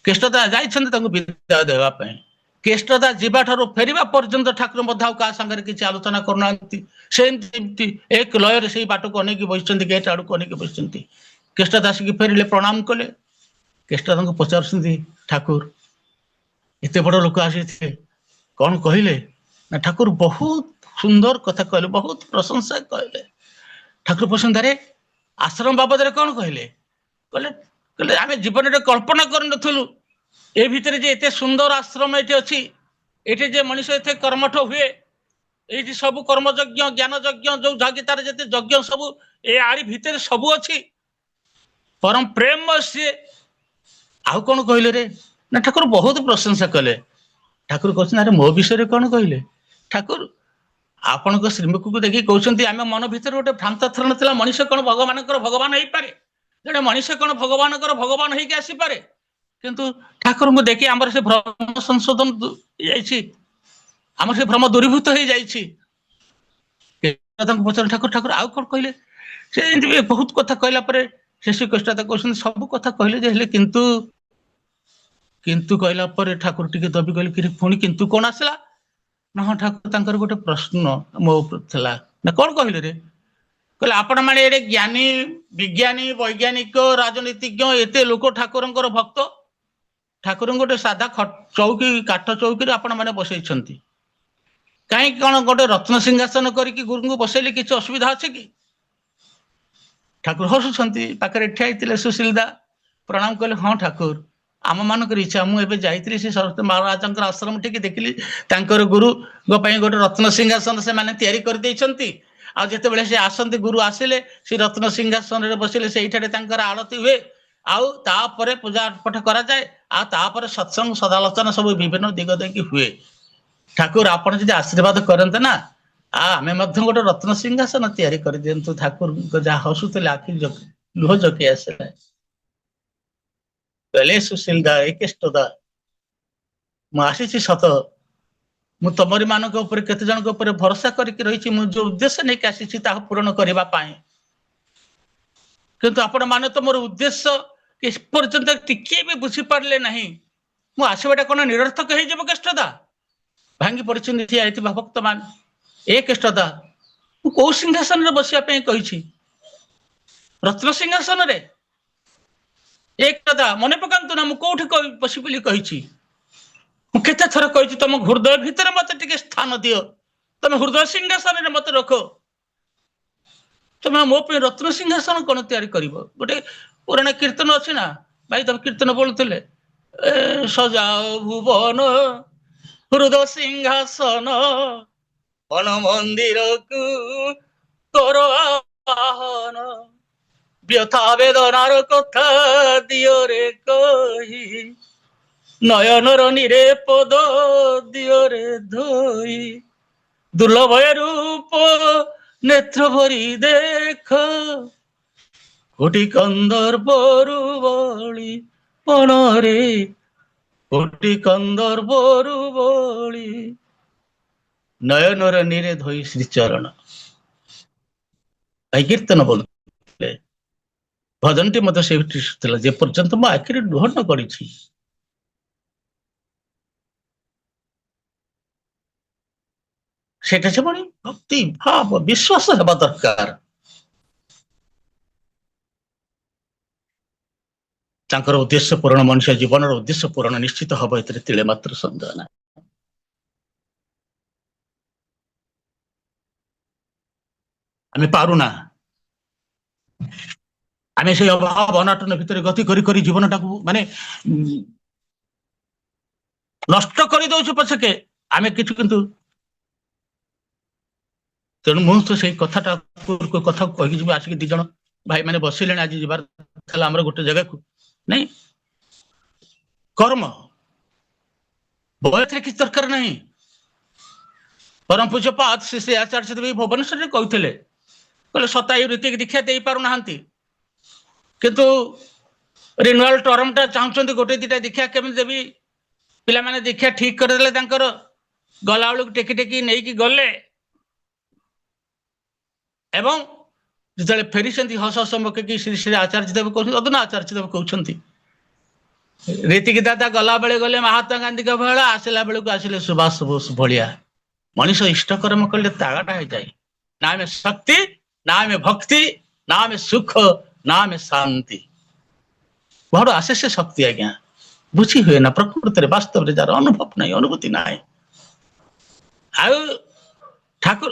Speaker 1: केष्टदा जाइछन्ति विदाय देवा केष्टदा जीवा ठारू फेरिबा पर्यंत ठाकुर मध्य क्या संगे किसी आलोचना करना एक लय से बाट को अनेक बस गेट आड़ को अनेक बस केष्टदा आसिक फेरिले प्रणाम कले केष्टदा को पचार ठाकुर एत बड़ लोक आसी कौन कहले ना ठाकुर बहुत सुंदर कथा कहले बहुत प्रशंसा कहले ठाकुर पसंद अरे आश्रम बाबद कौन कहले कहले कहले आम जीवन में कल्पना कर नथुलु ए भितर जे एते सुंदर आश्रम ये अच्छी ये जे मनीष एते कर्मठ हुए ये सब कर्मयज्ञ ज्ञान यज्ञ जो जागितार जेते यज्ञ सब ए आड़ी भितर सब अच्छी परम प्रेम सी आउ कौन कहले रे ना ठाकुर बहुत प्रशंसा कले ठाकुर कहते अरे मो विषय कौन कहले ठाकुर आपण श्रीमुख को देखिए कहते आम मन भीतर गोटे भ्रांत धारणा था मनीष कौन भगवान भगवान हो पारे जड़े मनीष कौन भगवान भगवान होगी आसीपे किंतु ठाकुर को देखिए आम से भ्रम संशोधन आम से भ्रम दूरीभूत हो पचार ठाकुर ठाकुर आउ कौन कहले से बहुत कथा कहला शेष कष्टा कहते सब कथा कहले किंतु किंतु कहला पर ठाकुर टिके दबी कहले कि पुणी किंतु कौन आसला ना ठाकुर तांकर गोटे प्रश्न मो थला ना कौन कहले रे कहले आपण माने एरे ज्ञानी विज्ञानी वैज्ञानिक राजनीतिज्ञ एते लोक ठाकुरंकर भक्त ठाकुर गोटे साधा चौकी काठ चौकी आपण माने बसैछंती कहीं कौन गोटे रत्न सिंहासन करके गुरु को बसैले किसी असुविधा अच्छे कि ठाकुर हसुंट पाखे ठिया सुशीलदा प्रणाम कले हाँ ठाकुर आम मानक इच्छा मुझे जाइली से सरस्वती महाराज आश्रम टी देखिली गुरु गोटे रत्न सिंहासन से मैंने तैयारी कर जिते से आसती गुरु आसिले से रत्न सिंहासन बसिले से आरती हुए आउे पूजा पाठ कराए आपर सत्संग सदालोचना सब विभिन्न दिग देखी हुए ठाकुर आपड़ जो आशीर्वाद करते ना आम गोटे रत्न सिंहासन तैयारी कर दिंतु ठाकुर जहाँ हसुले आखि लुह जकी आसला कहले सुशीलदा केष्टदा मुझे सत मु तमरी मान केते जन भरोसा करके रही जो उद्देश्य नहीं आसी पूरण करने किंतु आपण माने तो मोर उद्देश्य किस पर्यंत टिके भी बुझी पारे ना मु आसवाटा कौन निरर्थक हो केष्टदा भांगी पड़े भक्त मान ए केष्टदा कौ सिंहासन बसवाई कही रत्न सिंहासन रे एक दादा मन पकातु ना मुझे बस कही केते थर कही तुम हृदय भितर मत टे स्थान दियो तुम हृदय सिंहासन मत रख तुम मो रत्न सिंहासन कौन तैयारी कर गोटे पुराना कीर्तन अच्छी ना भाई तुम कीर्तन बोलुले सजाओ भुवन हृदय सिंहासन मन मंदिर को करो आह्वान व्यथा वेदनार कथा दियो रे कही नयनर निरे पद दियो रे धोई दुर्लभ रूप नेत्र भरी देख कोटि कंदर बरुबली पणरे कोटि कंदर बरुबली नयनर निरे धोई श्रीचरण कीर्तन बोल भजन टी मत से जे पर्यंत मो आखिरी लुह न गड़ी সেটা যেমন ভক্তি ভাব বিশ্বাস ହେବା ଦରକାର। ତାଙ୍କର ଉଦ୍ଦେଶ୍ୟ ପୂରଣ ମଣିଷ ଜୀବନର ଉଦ୍ଦେଶ୍ୟ ପୂରଣ ନିଶ୍ଚିତ ହବ, ଏଥିରେ ତିଳେ ମାତ୍ର ସନ୍ଦେହ ନାହିଁ। ଆମେ ପାରୁନା, ଆମେ ସେଇ ଅଭାବ ଅନାଟନ ଭିତରେ ଗତି କରି କରି ଜୀବନଟାକୁ ମାନେ ନଷ୍ଟ କରିଦଉଛୁ ପଛକେ ଆମେ କିଛି, କିନ୍ତୁ ତେଣୁ ମୁଁ ତ ସେଇ କଥାକୁ କହିକି ଯିବି। ଆସିକି 2 ଜଣ ଭାଇ ମାନେ ବସିଲେଣି, ଆଜି ଯିବାର ଥିଲା ଆମର ଗୋଟେ ଜାଗାକୁ। ନାଇଁ କର୍ମ ବୟସରେ କିଛି ଦରକାର ନାହିଁ। ପରମ ପୂଜ୍ୟପାଦ ଶ୍ରୀ ଶ୍ରୀ ଆଚାର୍ଯ୍ୟ ଦେବ ଭୁବନେଶ୍ୱରରେ କହିଥିଲେ, କହିଲେ ଶତାୟୁ ରୀତିକି ଦୀକ୍ଷା ଦେଇପାରୁନାହାନ୍ତି, କିନ୍ତୁ ରିନ୍ୟୁଆଲ ଟର୍ମଟା ଚାହୁଁଛନ୍ତି, ଗୋଟେ 2ଟା ଦୀକ୍ଷା କେମିତି ଦେବି। ପିଲାମାନେ ଦୀକ୍ଷା ଠିକ କରିଦେଲେ, ତାଙ୍କର ଗଲାବେଳକୁ ଟେକି ଟେକି ନେଇକି ଗଲେ, ଏବଂ ଯେତେବେଳେ ଫେରିଛନ୍ତି ହସ ହସ ମୁଖକି ଶ୍ରୀ ଶ୍ରୀ ଆଚାର୍ଯ୍ୟ ଦେବ କହୁଛନ୍ତି, ଅଦୁନା ଆଚାର୍ଯ୍ୟ ଦେବ କହୁଛନ୍ତି, ରୀତିକି ଦାଦା ଗଲା ବେଳେ ଗଲେ ମହାତ୍ମା ଗାନ୍ଧୀଙ୍କ ଭଳିଆ, ଆସିଲା ବେଳକୁ ଆସିଲେ ସୁଭାଷ ବୋଷ ଭଳିଆ। ମଣିଷ ଇଷ୍ଟକର୍ମ କଲେ ତାଗାଟା ହେଇଯାଏ। ନା ଆମେ ଶକ୍ତି, ନା ଆମେ ଭକ୍ତି, ନା ଆମେ ସୁଖ, ନା ଆମେ ଶାନ୍ତି। କୁଆଡୁ ଆସେ ସେ ଶକ୍ତି ଆଜ୍ଞା? ବୁଝି ହୁଏ ନା ପ୍ରକୃତରେ, ବାସ୍ତବରେ ଯାହାର ଅନୁଭବ ନାହିଁ, ଅନୁଭୂତି ନାହିଁ। ଆଉ ଠାକୁର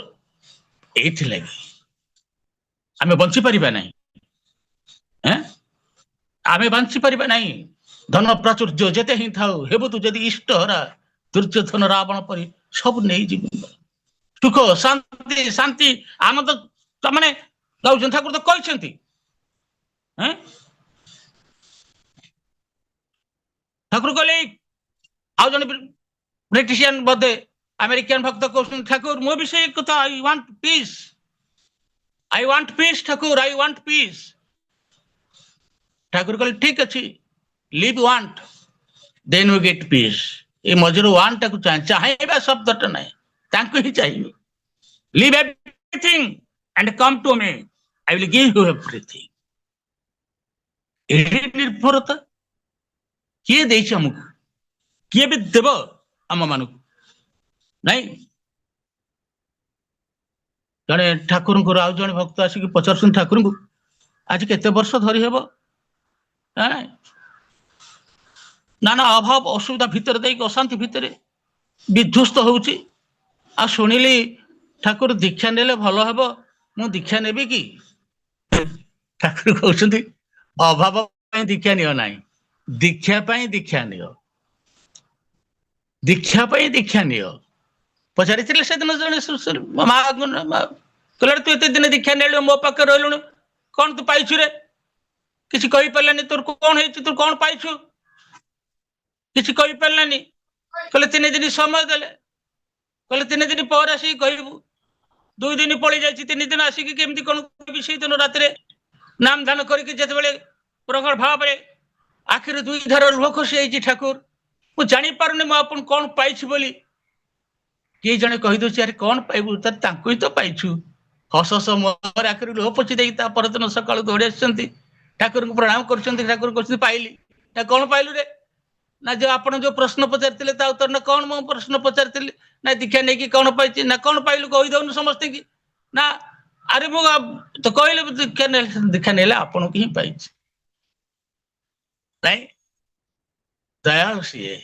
Speaker 1: ଏଇଥିଲାଗି ଆମେ ବଞ୍ଚିପାରିବା ନାହିଁ। ଆମେ ବଞ୍ଚିପାରିବା ନାହିଁ। ଧନ ପ୍ରାଚୁର୍ଯ୍ୟ ଯେତେ ହିଁ ଥାଉ, ହେବୁ ତୁ ଯଦି ଇଷ୍ଟହରା, ଦୁର୍ଯ୍ୟୋଧନ ରାବଣ ପରି ସବୁ ନେଇଯିବୁ। ସୁଖ ଶାନ୍ତି ଶାନ୍ତି ଆନନ୍ଦ ମାନେ ଗାଉଛନ୍ତି, ଠାକୁର ତ କହିଛନ୍ତି। ଠାକୁର କହିଲେ, ଆଉ ଜଣେ ବ୍ରିଟିଶିଆନ ବୋଧେ ଆମେରିକାନ ଭକ୍ତ କହୁଛନ୍ତି, ଠାକୁର ମୁଁ ବି ସେଇ କଥା, I want peace, I want peace ଠାକୁର, ଆଇ ୱାଣ୍ଟ ପିସ୍। ଠାକୁର କହିଲେ ଠିକ ଅଛି, leave want then you get peace. ଏ ମଝିରେ ୱାଣ୍ଟଟାକୁ ଚାହିଁବା ଶବ୍ଦଟା ନାହିଁ, ତାଙ୍କୁ ହିଁ ଚାହିଁବେ। Leave everything and come to me, I will give you everything. ଏଠି ନିର୍ଭରତା କିଏ ଦେଇଛି ଆମକୁ? କିଏ ବି ଦେବ ଆମ ମାନଙ୍କୁ? ନାଇଁ। ଜଣେ ଠାକୁରଙ୍କର ଆଉ ଜଣେ ଭକ୍ତ ଆସିକି ପଚାରୁଛନ୍ତି ଠାକୁରଙ୍କୁ, ଆଜି କେତେ ବର୍ଷ ଧରି ହେବ ନାନା ଅଭାବ ଅସୁବିଧା ଭିତରେ ଦେଇକି, ଅଶାନ୍ତି ଭିତରେ ବିଧ୍ୱସ୍ତ ହଉଛି, ଆଉ ଶୁଣିଲି ଠାକୁର ଦୀକ୍ଷା ନେଲେ ଭଲ ହେବ, ମୁଁ ଦୀକ୍ଷା ନେବି କି? ଠାକୁର କହୁଛନ୍ତି, ଅଭାବ ପାଇଁ ଦୀକ୍ଷା ନିଅ ନାହିଁ, ଦୀକ୍ଷା ପାଇଁ ଦୀକ୍ଷା ନିଅ। ଦୀକ୍ଷା ପାଇଁ ଦୀକ୍ଷା ନିଅ। ପଚାରିଥିଲେ ସେଦିନ ଜଣେ କହିଲେ, ତୁ ଏତେ ଦିନ ଦୀକ୍ଷା ନେଲୁ, ମୋ ପାଖରେ ରହିଲୁଣି, କଣ ତୁ ପାଇଛୁ ରେ? କିଛି କହିପାରିଲାନି, ତୋର କଣ ହେଇଛି, ତୁ କଣ ପାଇଛୁ? କିଛି କହିପାରିଲାନି। କହିଲେ 3 ଦିନ ସମୟ ଦେଲେ, କହିଲେ 3 ଦିନ ପରେ ଆସିକି କହିବୁ। 2 ଦିନ ପଳେଇ ଯାଇଛି, 3 ଦିନ ଆସିକି କେମିତି କଣ କହିବି? ସେଇଦିନ ରାତିରେ ନାମ ଧ୍ୟାନ କରିକି ଯେତେବେଳେ ପ୍ରଗଳ ଭାବରେ ଆଖିରେ 2 ଧାର ଲୁହ ଖସି ଯାଇଛି, ଠାକୁର ମୁଁ ଜାଣିପାରୁନି ମୁଁ ଆପଣ କଣ ପାଇଛି ବୋଲି। କିଏ ଜଣେ କହିଦଉଛି, ଆରେ କଣ ପାଇବୁ, ତାଙ୍କୁ ହିଁ ତ ପାଇଛୁ। ହସ ହସ ମୁହଁରେ ଆଖିରୁ ଲୁହ ପୋଛି ଦେଇକି ତା ପରଦିନ ସକାଳୁ ଦୌଡ଼ି ଆସିଛନ୍ତି, ଠାକୁରଙ୍କୁ ପ୍ରଣାମ କରୁଛନ୍ତି। ଠାକୁର କହୁଛନ୍ତି, ପାଇଲି। ନା କଣ ପାଇଲୁ ରେ? ନା ଯୋଉ ଆପଣ ଯୋଉ ପ୍ରଶ୍ନ ପଚାରିଥିଲେ ତା ଉତ୍ତର। ନା କଣ ମୁଁ ପ୍ରଶ୍ନ ପଚାରିଥିଲି? ନା ଦୀକ୍ଷା ନେଇକି କଣ ପାଇଛି? ନା କଣ ପାଇଲୁ କହିଦଉନୁ ସମସ୍ତଙ୍କୁ? ନା ଆରେ ମୁଁ ତ କହିଲେ ଦୀକ୍ଷା ନେଲେ ଆପଣଙ୍କୁ ହିଁ ପାଇଛି। ନାଇଁ, ଦୟାଳୁ ସିଏ,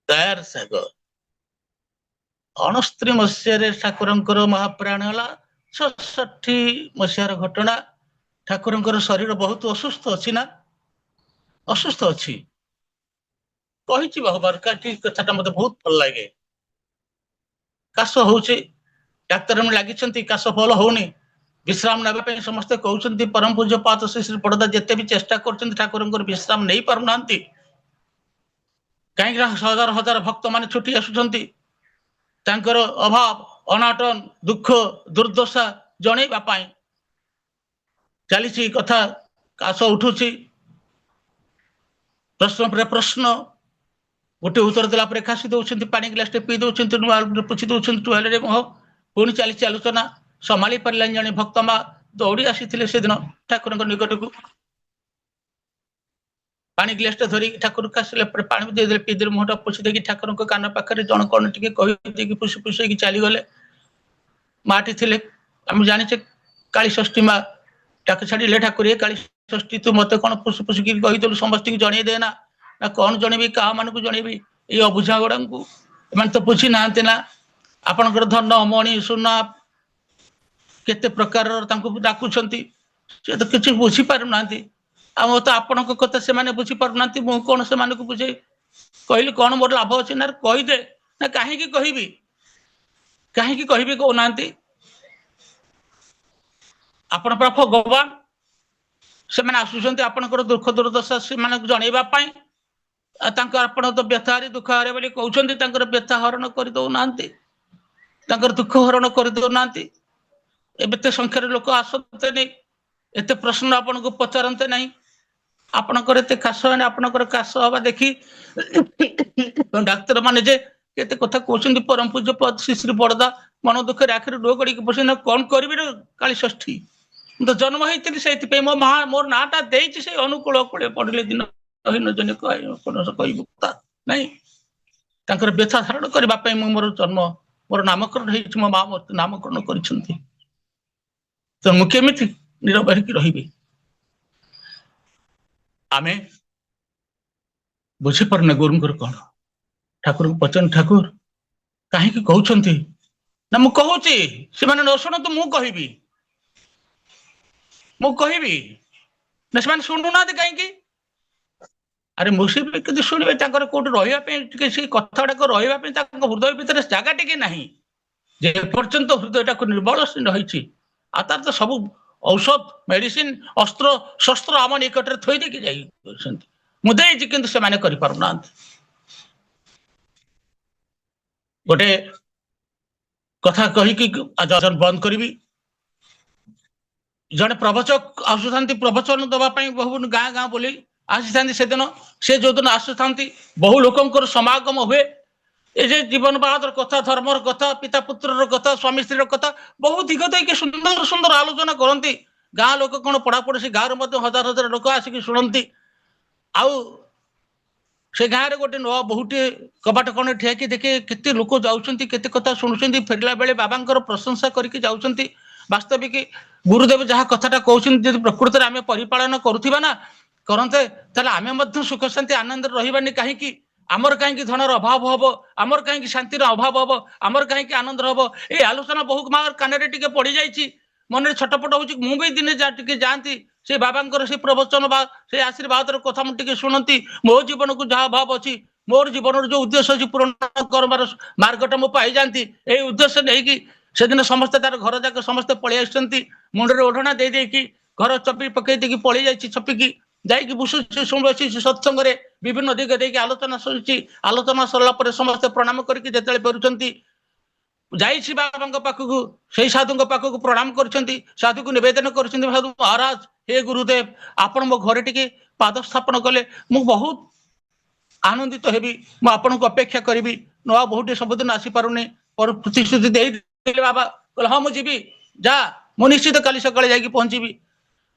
Speaker 1: ଦୟାର ସାଗର। 69 ମସିହାରେ ଠାକୁରଙ୍କର ମହାପ୍ରାଣ ହେଲା। 66 ମସିହାର ଘଟଣା। ଠାକୁରଙ୍କର ଶରୀର ବହୁତ ଅସୁସ୍ଥ ଅଛି ନା? ଅସୁସ୍ଥ ଅଛି। କହିଛି ବହୁବାର, କଥାଟା ମତେ ବହୁତ ଭଲ ଲାଗେ। କାଶ ହଉଛି, ଡାକ୍ତର ଲାଗିଛନ୍ତି, କାଶ ଭଲ ହଉନି, ବିଶ୍ରାମ ନେବା ପାଇଁ ସମସ୍ତେ କହୁଛନ୍ତି। ପରମ ପୂଜ୍ୟ ପାଦ ଶ୍ରୀ ଶ୍ରୀ ପଣ୍ଡା ଯେତେ ବି ଚେଷ୍ଟା କରୁଛନ୍ତି, ଠାକୁରଙ୍କର ବିଶ୍ରାମ ନେଇ ପାରୁନାହାନ୍ତି। କାହିଁକି ନା ହଜାର ହଜାର ଭକ୍ତ ମାନେ ଛୁଟି ଆସୁଛନ୍ତି, ତାଙ୍କର ଅଭାବ ଅନାଟନ ଦୁଃଖ ଦୁର୍ଦ୍ଦଶା ଜଣେଇବା ପାଇଁ ଚାଲିଛି କଥା। କାଶ ଉଠୁଛି, ପ୍ରଶ୍ନ ପରେ ପ୍ରଶ୍ନ, ଗୋଟେ ଉତ୍ତର ଦେଲା ପରେ କାଶି ଦଉଛନ୍ତି, ପାଣି ଗ୍ଲାସଟେ ପିଇ ଦଉଛନ୍ତି, ନୂଆ ପୋଛି ଦଉଛନ୍ତି ଟୁଆଲେରେ ମୁହଁ। ପୁଣି ଚାଲିଛି ଆଲୋଚନା। ସମ୍ଭାଳି ପାରିଲାନି ଜଣେ ଭକ୍ତ ମା, ଦୌଡ଼ି ଆସିଥିଲେ ସେଦିନ ଠାକୁରଙ୍କ ନିକଟକୁ। पानी ग्लास टा धरी ठाकुर कासिले पानी दे दे पीदे मुहटा पोछि देकी ठाकुर को कान पाखरे जण कोन टिके कहि देकी पुसु पुसु की चली गले माटी थिले हम जानि छे काली षष्ठी मा ताके छाडी ले ठाकुर ए काली षष्ठी तू मते कोन पुसु पुसु की कहि देलु समस्त की जणी देना ना कोन जणीबी का मान को जणीबी ए अबुझा गडन को एमान तो पुछि नांते ना आपनकर धन मणि सुना केते प्रकार तांको डाकुछंती से तो किछि बुझी पारु नांती आम तो आपण कथा से माने बुझी पारु नांती मु कोन से माने को बुझे कहली कोन मोर लाभ अछि ना कहि दे ना काहे की कहबी को नांती आपण पर भगवान से माने आसुछंती आपनकर दुख दुर्दशा से माने जणैबा पई तांकर आपण तो व्यथारी दुख हारे बोली कहउछंती तांकर व्यथा हरण करि दो नांती तांकर दुख हरण करि दो नांती एबे संख्यार लोक आसते नहीं एते प्रश्न आपन को पचारते नहीं आपनकर एते काश आपनकर काश हवा देखी डाक्तर माने जे केते कथा कहउछंती परम पूज्य पद श्री श्री बड़दा मन दुख आखिर डो गड़ी के बसिन कोन करबी रे काली षष्ठी तो जन्म होइतली सेति पे मो मां मोर नाटा देइछि से अनुकूल कुले पड़ले दिन कहिन जने कोन कहबुता नहीं तांकर व्यथा धारण करबा पे मोर जन्म मोर नामकरण हेछि मो मां मोर नामकरण करिसंती तो मु केमिति निरवहि की रहिबे आमे बुझी परना गुरुंकर कोन ठाकुर को पचन ठाकुर काहे की कहउछंती ना मु कहउची से माने न सुन तो मु कहिबी ना से माने सुनु ना काहे की अरे मुसीबे कदी सुनिबे ताकर कोट रहिबा पे के से कथाडा को रहिबा पे ताकर हृदय भीतर जागा टिके नाही जे पर्यंत हृदयटा को निर्बल रहिछि आ तार तो सब औषध मेडिसिन अस्त्र शस्त्र आम निकट थई दे जाई मुदे किंतु से माने करि पारु ना गोटे कथा कहि कि आजन बंद करबी जने प्रवचक आसुथांती प्रवचन दबा पई बहु गाँ गाँ बोली आसीथांती से दिन से जो दिन आसुथांती बहु लोकंकर समागम हुए ए जे जीवनवाद कथा धर्मर कथा पिता पुत्र कथा स्वामी स्त्री कथा बहुत दिग देके सुंदर सुंदर आलोचना करती गाँ लोक कौन पढ़ापढ़ी से गाँव हजार हजार लोक आसिक शुणती आउ से गाँव में गोटे नुआ बहुटे कबाट कौन ठियाकी देखे केते लोक जाउछंती केते कथा शुणुछंती फेरला बेले बाबांकर प्रशंसा करके जाउछंती वास्तविक गुरुदेव जहाँ कथाटा कहउछंती यदि प्रकृति आमे परिपालन करुथिबा ना करन्ते ताले आमे मध्य सुख शांति आनंद रहिबानी काहेकि आमर कहीं धनर अभाव हम आमर कहीं शांतिर अभाव हम आमर कहीं आनंद हम ये आलोचना बहु मार कान टे पड़ जाइए मन छटपट हो भी दिने जाती से बाबा से प्रवचन से आशीर्वाद कथा मुझे शुणती मो जीवन को जहाँ भाव अच्छी मोर जीवन जो उद्देश्य अच्छी पूरण कर मार्गटा मु पाई जाती ये उद्देश्य नहीं से दिन समस्ते तार घर जाक समस्ते पलि आसती मुंडे ओढ़ना दे देकी घर चपी पकई देकी पलि जाइए छपिकी जाइए बुसुची शुणुची सत्संग विभिन्न दिग देखिए आलोचना सरी आलोचना सरला समस्ते प्रणाम करके जिते फेरुंट जाइए बाबा पाखक से साधु पाखक प्रणाम कर साधु को निवेदन कर साधु महाराज हे गुरुदेव आपण मो घरे टिके पाद स्थापन कले मु बहुत आनंदित हेबी मु आपण को अपेक्षा करी नुआ बहुत सबुदिन आसी पारुनी और प्रतिश्रुति दे बाबा कहले हाँ मुझी जा मु निश्चित काली सकाळे जाइए पहुंचीबी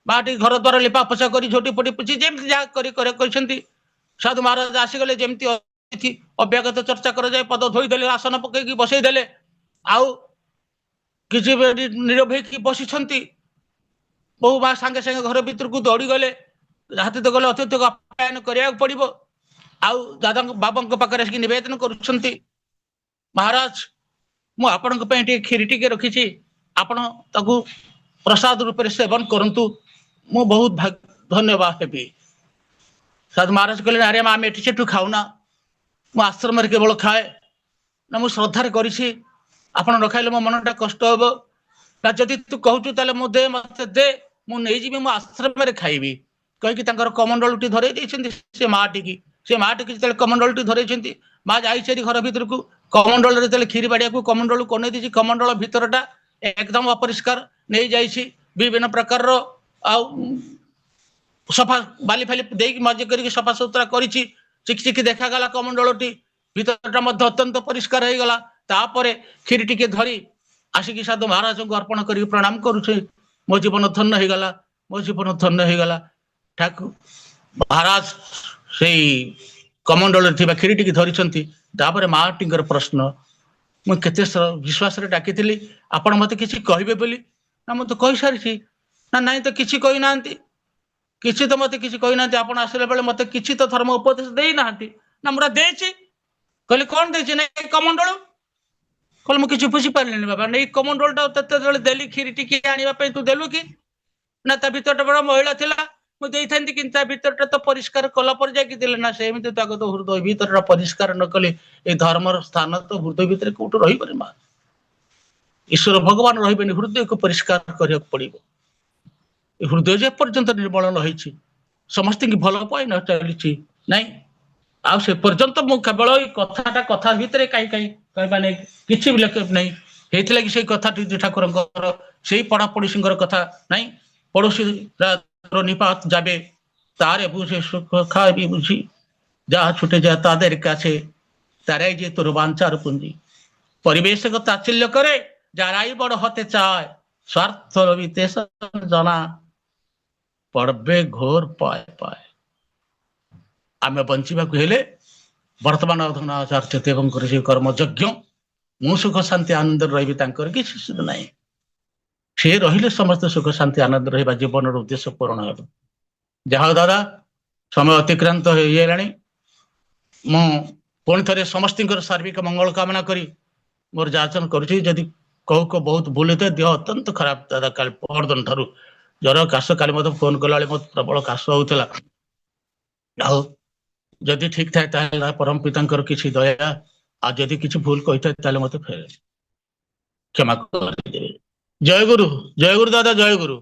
Speaker 1: बाटी घर द्वार लिपा पोछा कर झोटी फोटी पुछी जमी जहाँ साधु महाराज आसीगले जमी अतिथि अभ्यागत चर्चा कर जाए पद धोईदे आसन पकईकी बसईदे आउ किसी नीरव बसी बहु बा सांगे सांगे घर भीतर को दौड़ी गले हाथी तो गले अतिथि को आप्यायन करा पड़ो आउ दादा बाबा पाखे आसिक नवेदन कर महाराज मु आपण खीरी टिके रखी आपण ताकू प्रसाद रूप से सेवन करंतु मु बहुत धन्यवाद हेबी साधु महाराज कहले अरे आम एठी सेठू खाऊना मु आश्रम केवल खाए ना मु श्रद्धार करी आपण रखाइले मो मनटा कष्ट हम ना जदि तू कहूचु ताले मु दे मते दे मु नहीं जीवी मु आश्रम खाइबी कहीकि कमंडलुटी धरे से माटी जो कमंडलुटी धरे माँ जाई घर भीतर को कमंडल जो खीरी बाड़िया को कमंडल को नहीं दी कमंडल भीतरटा एकदम अपरिष्कार नहीं जाइए विभिन्न प्रकार सफा बाली फाली देकी मजे करके सफा सुतरा करी चिक चिकी देखागला कमंडलटी भीतरटा अत्यंत परिष्कार हो गला तापर खीरी टिके धरी आसिकी साधु महाराज को अर्पण कर प्रणाम करुचे मो जीवन धन्य हो गला मो जीवन धन्य हो गला ठाकुर महाराज से कमंडल खीरीटी की धरी तापर माटीर प्रश्न मुझे विश्वास डाकी आपण मत कि कहे बोली ना मुझे कही सारी ना नहीं तो किसी कही ना किसी तो मत किसी कही ना आप आसला बेले मत किसी तो धर्म उपदेश दे ना ना मुझे देची कहले कौन देची ना कमंडल कहले मुझे बुझी पारे बाबा नहीं कमंडल टा देली खीरी टी आने तू देलु कि ना ता भीतर बड़ा महिला थिला मुझे कि भीतर तो परिष्कार कला पर जाके ना सेमती तो तो हृदय भीतर परिष्कार न कले ये धर्म स्थान तो हृदय भीतर कौट रही माँ ईश्वर भगवान रही हृदय को परिष्कार करने पड़ो हृदय जे पर्यंत निर्मल रही समस्त की भल पाई न चली नाई आ से पर्यंत मु केवल कथाटा कथा भितर कहीं कहीं कहवा नहीं किसी भी लेख नहीं होता कि कथा ठाकुर से पढ़ा पड़ोसी कथा नहीं पड़ोसी निपात जाबे तारे बुझे सुख खाबी बुझी जहाँ छुटे जा तादेर काছে তারাই যে তোর বাঞ্ছার পুঞ্জি পরিবেশক তাচ্ছিল্য করে যারাই বড় হতে চায় স্বার্থ বিতেশন জানা পড়বে ঘোর পায় পায় आमे बंचिबाकु हेले वर्तमान अधुनाचार्य देवंकर से कर्मयज्ञ मु सुख शांति आनंद रही किसी सुध ना से रहिले समस्त सुख शांति आनंद रहा जीवन उद्देश्य पूरण हो जहा दादा समय अतिक्रांत होगा पुणी थे समस्त सार्विक मंगल कामना करी मोर जाचन करुँची जदि कहू को बहुत भूल होते देह अत्यंत खराब दादा काल परदिन ठार ज्वर काश काली मत फोन कला मत प्रबल काश होता जदि ठीक थाए परम पिता किसी दया आ जदि किसी भूल कही था मत फेर क्षमा कर जय गुरु दादा जय गुरु।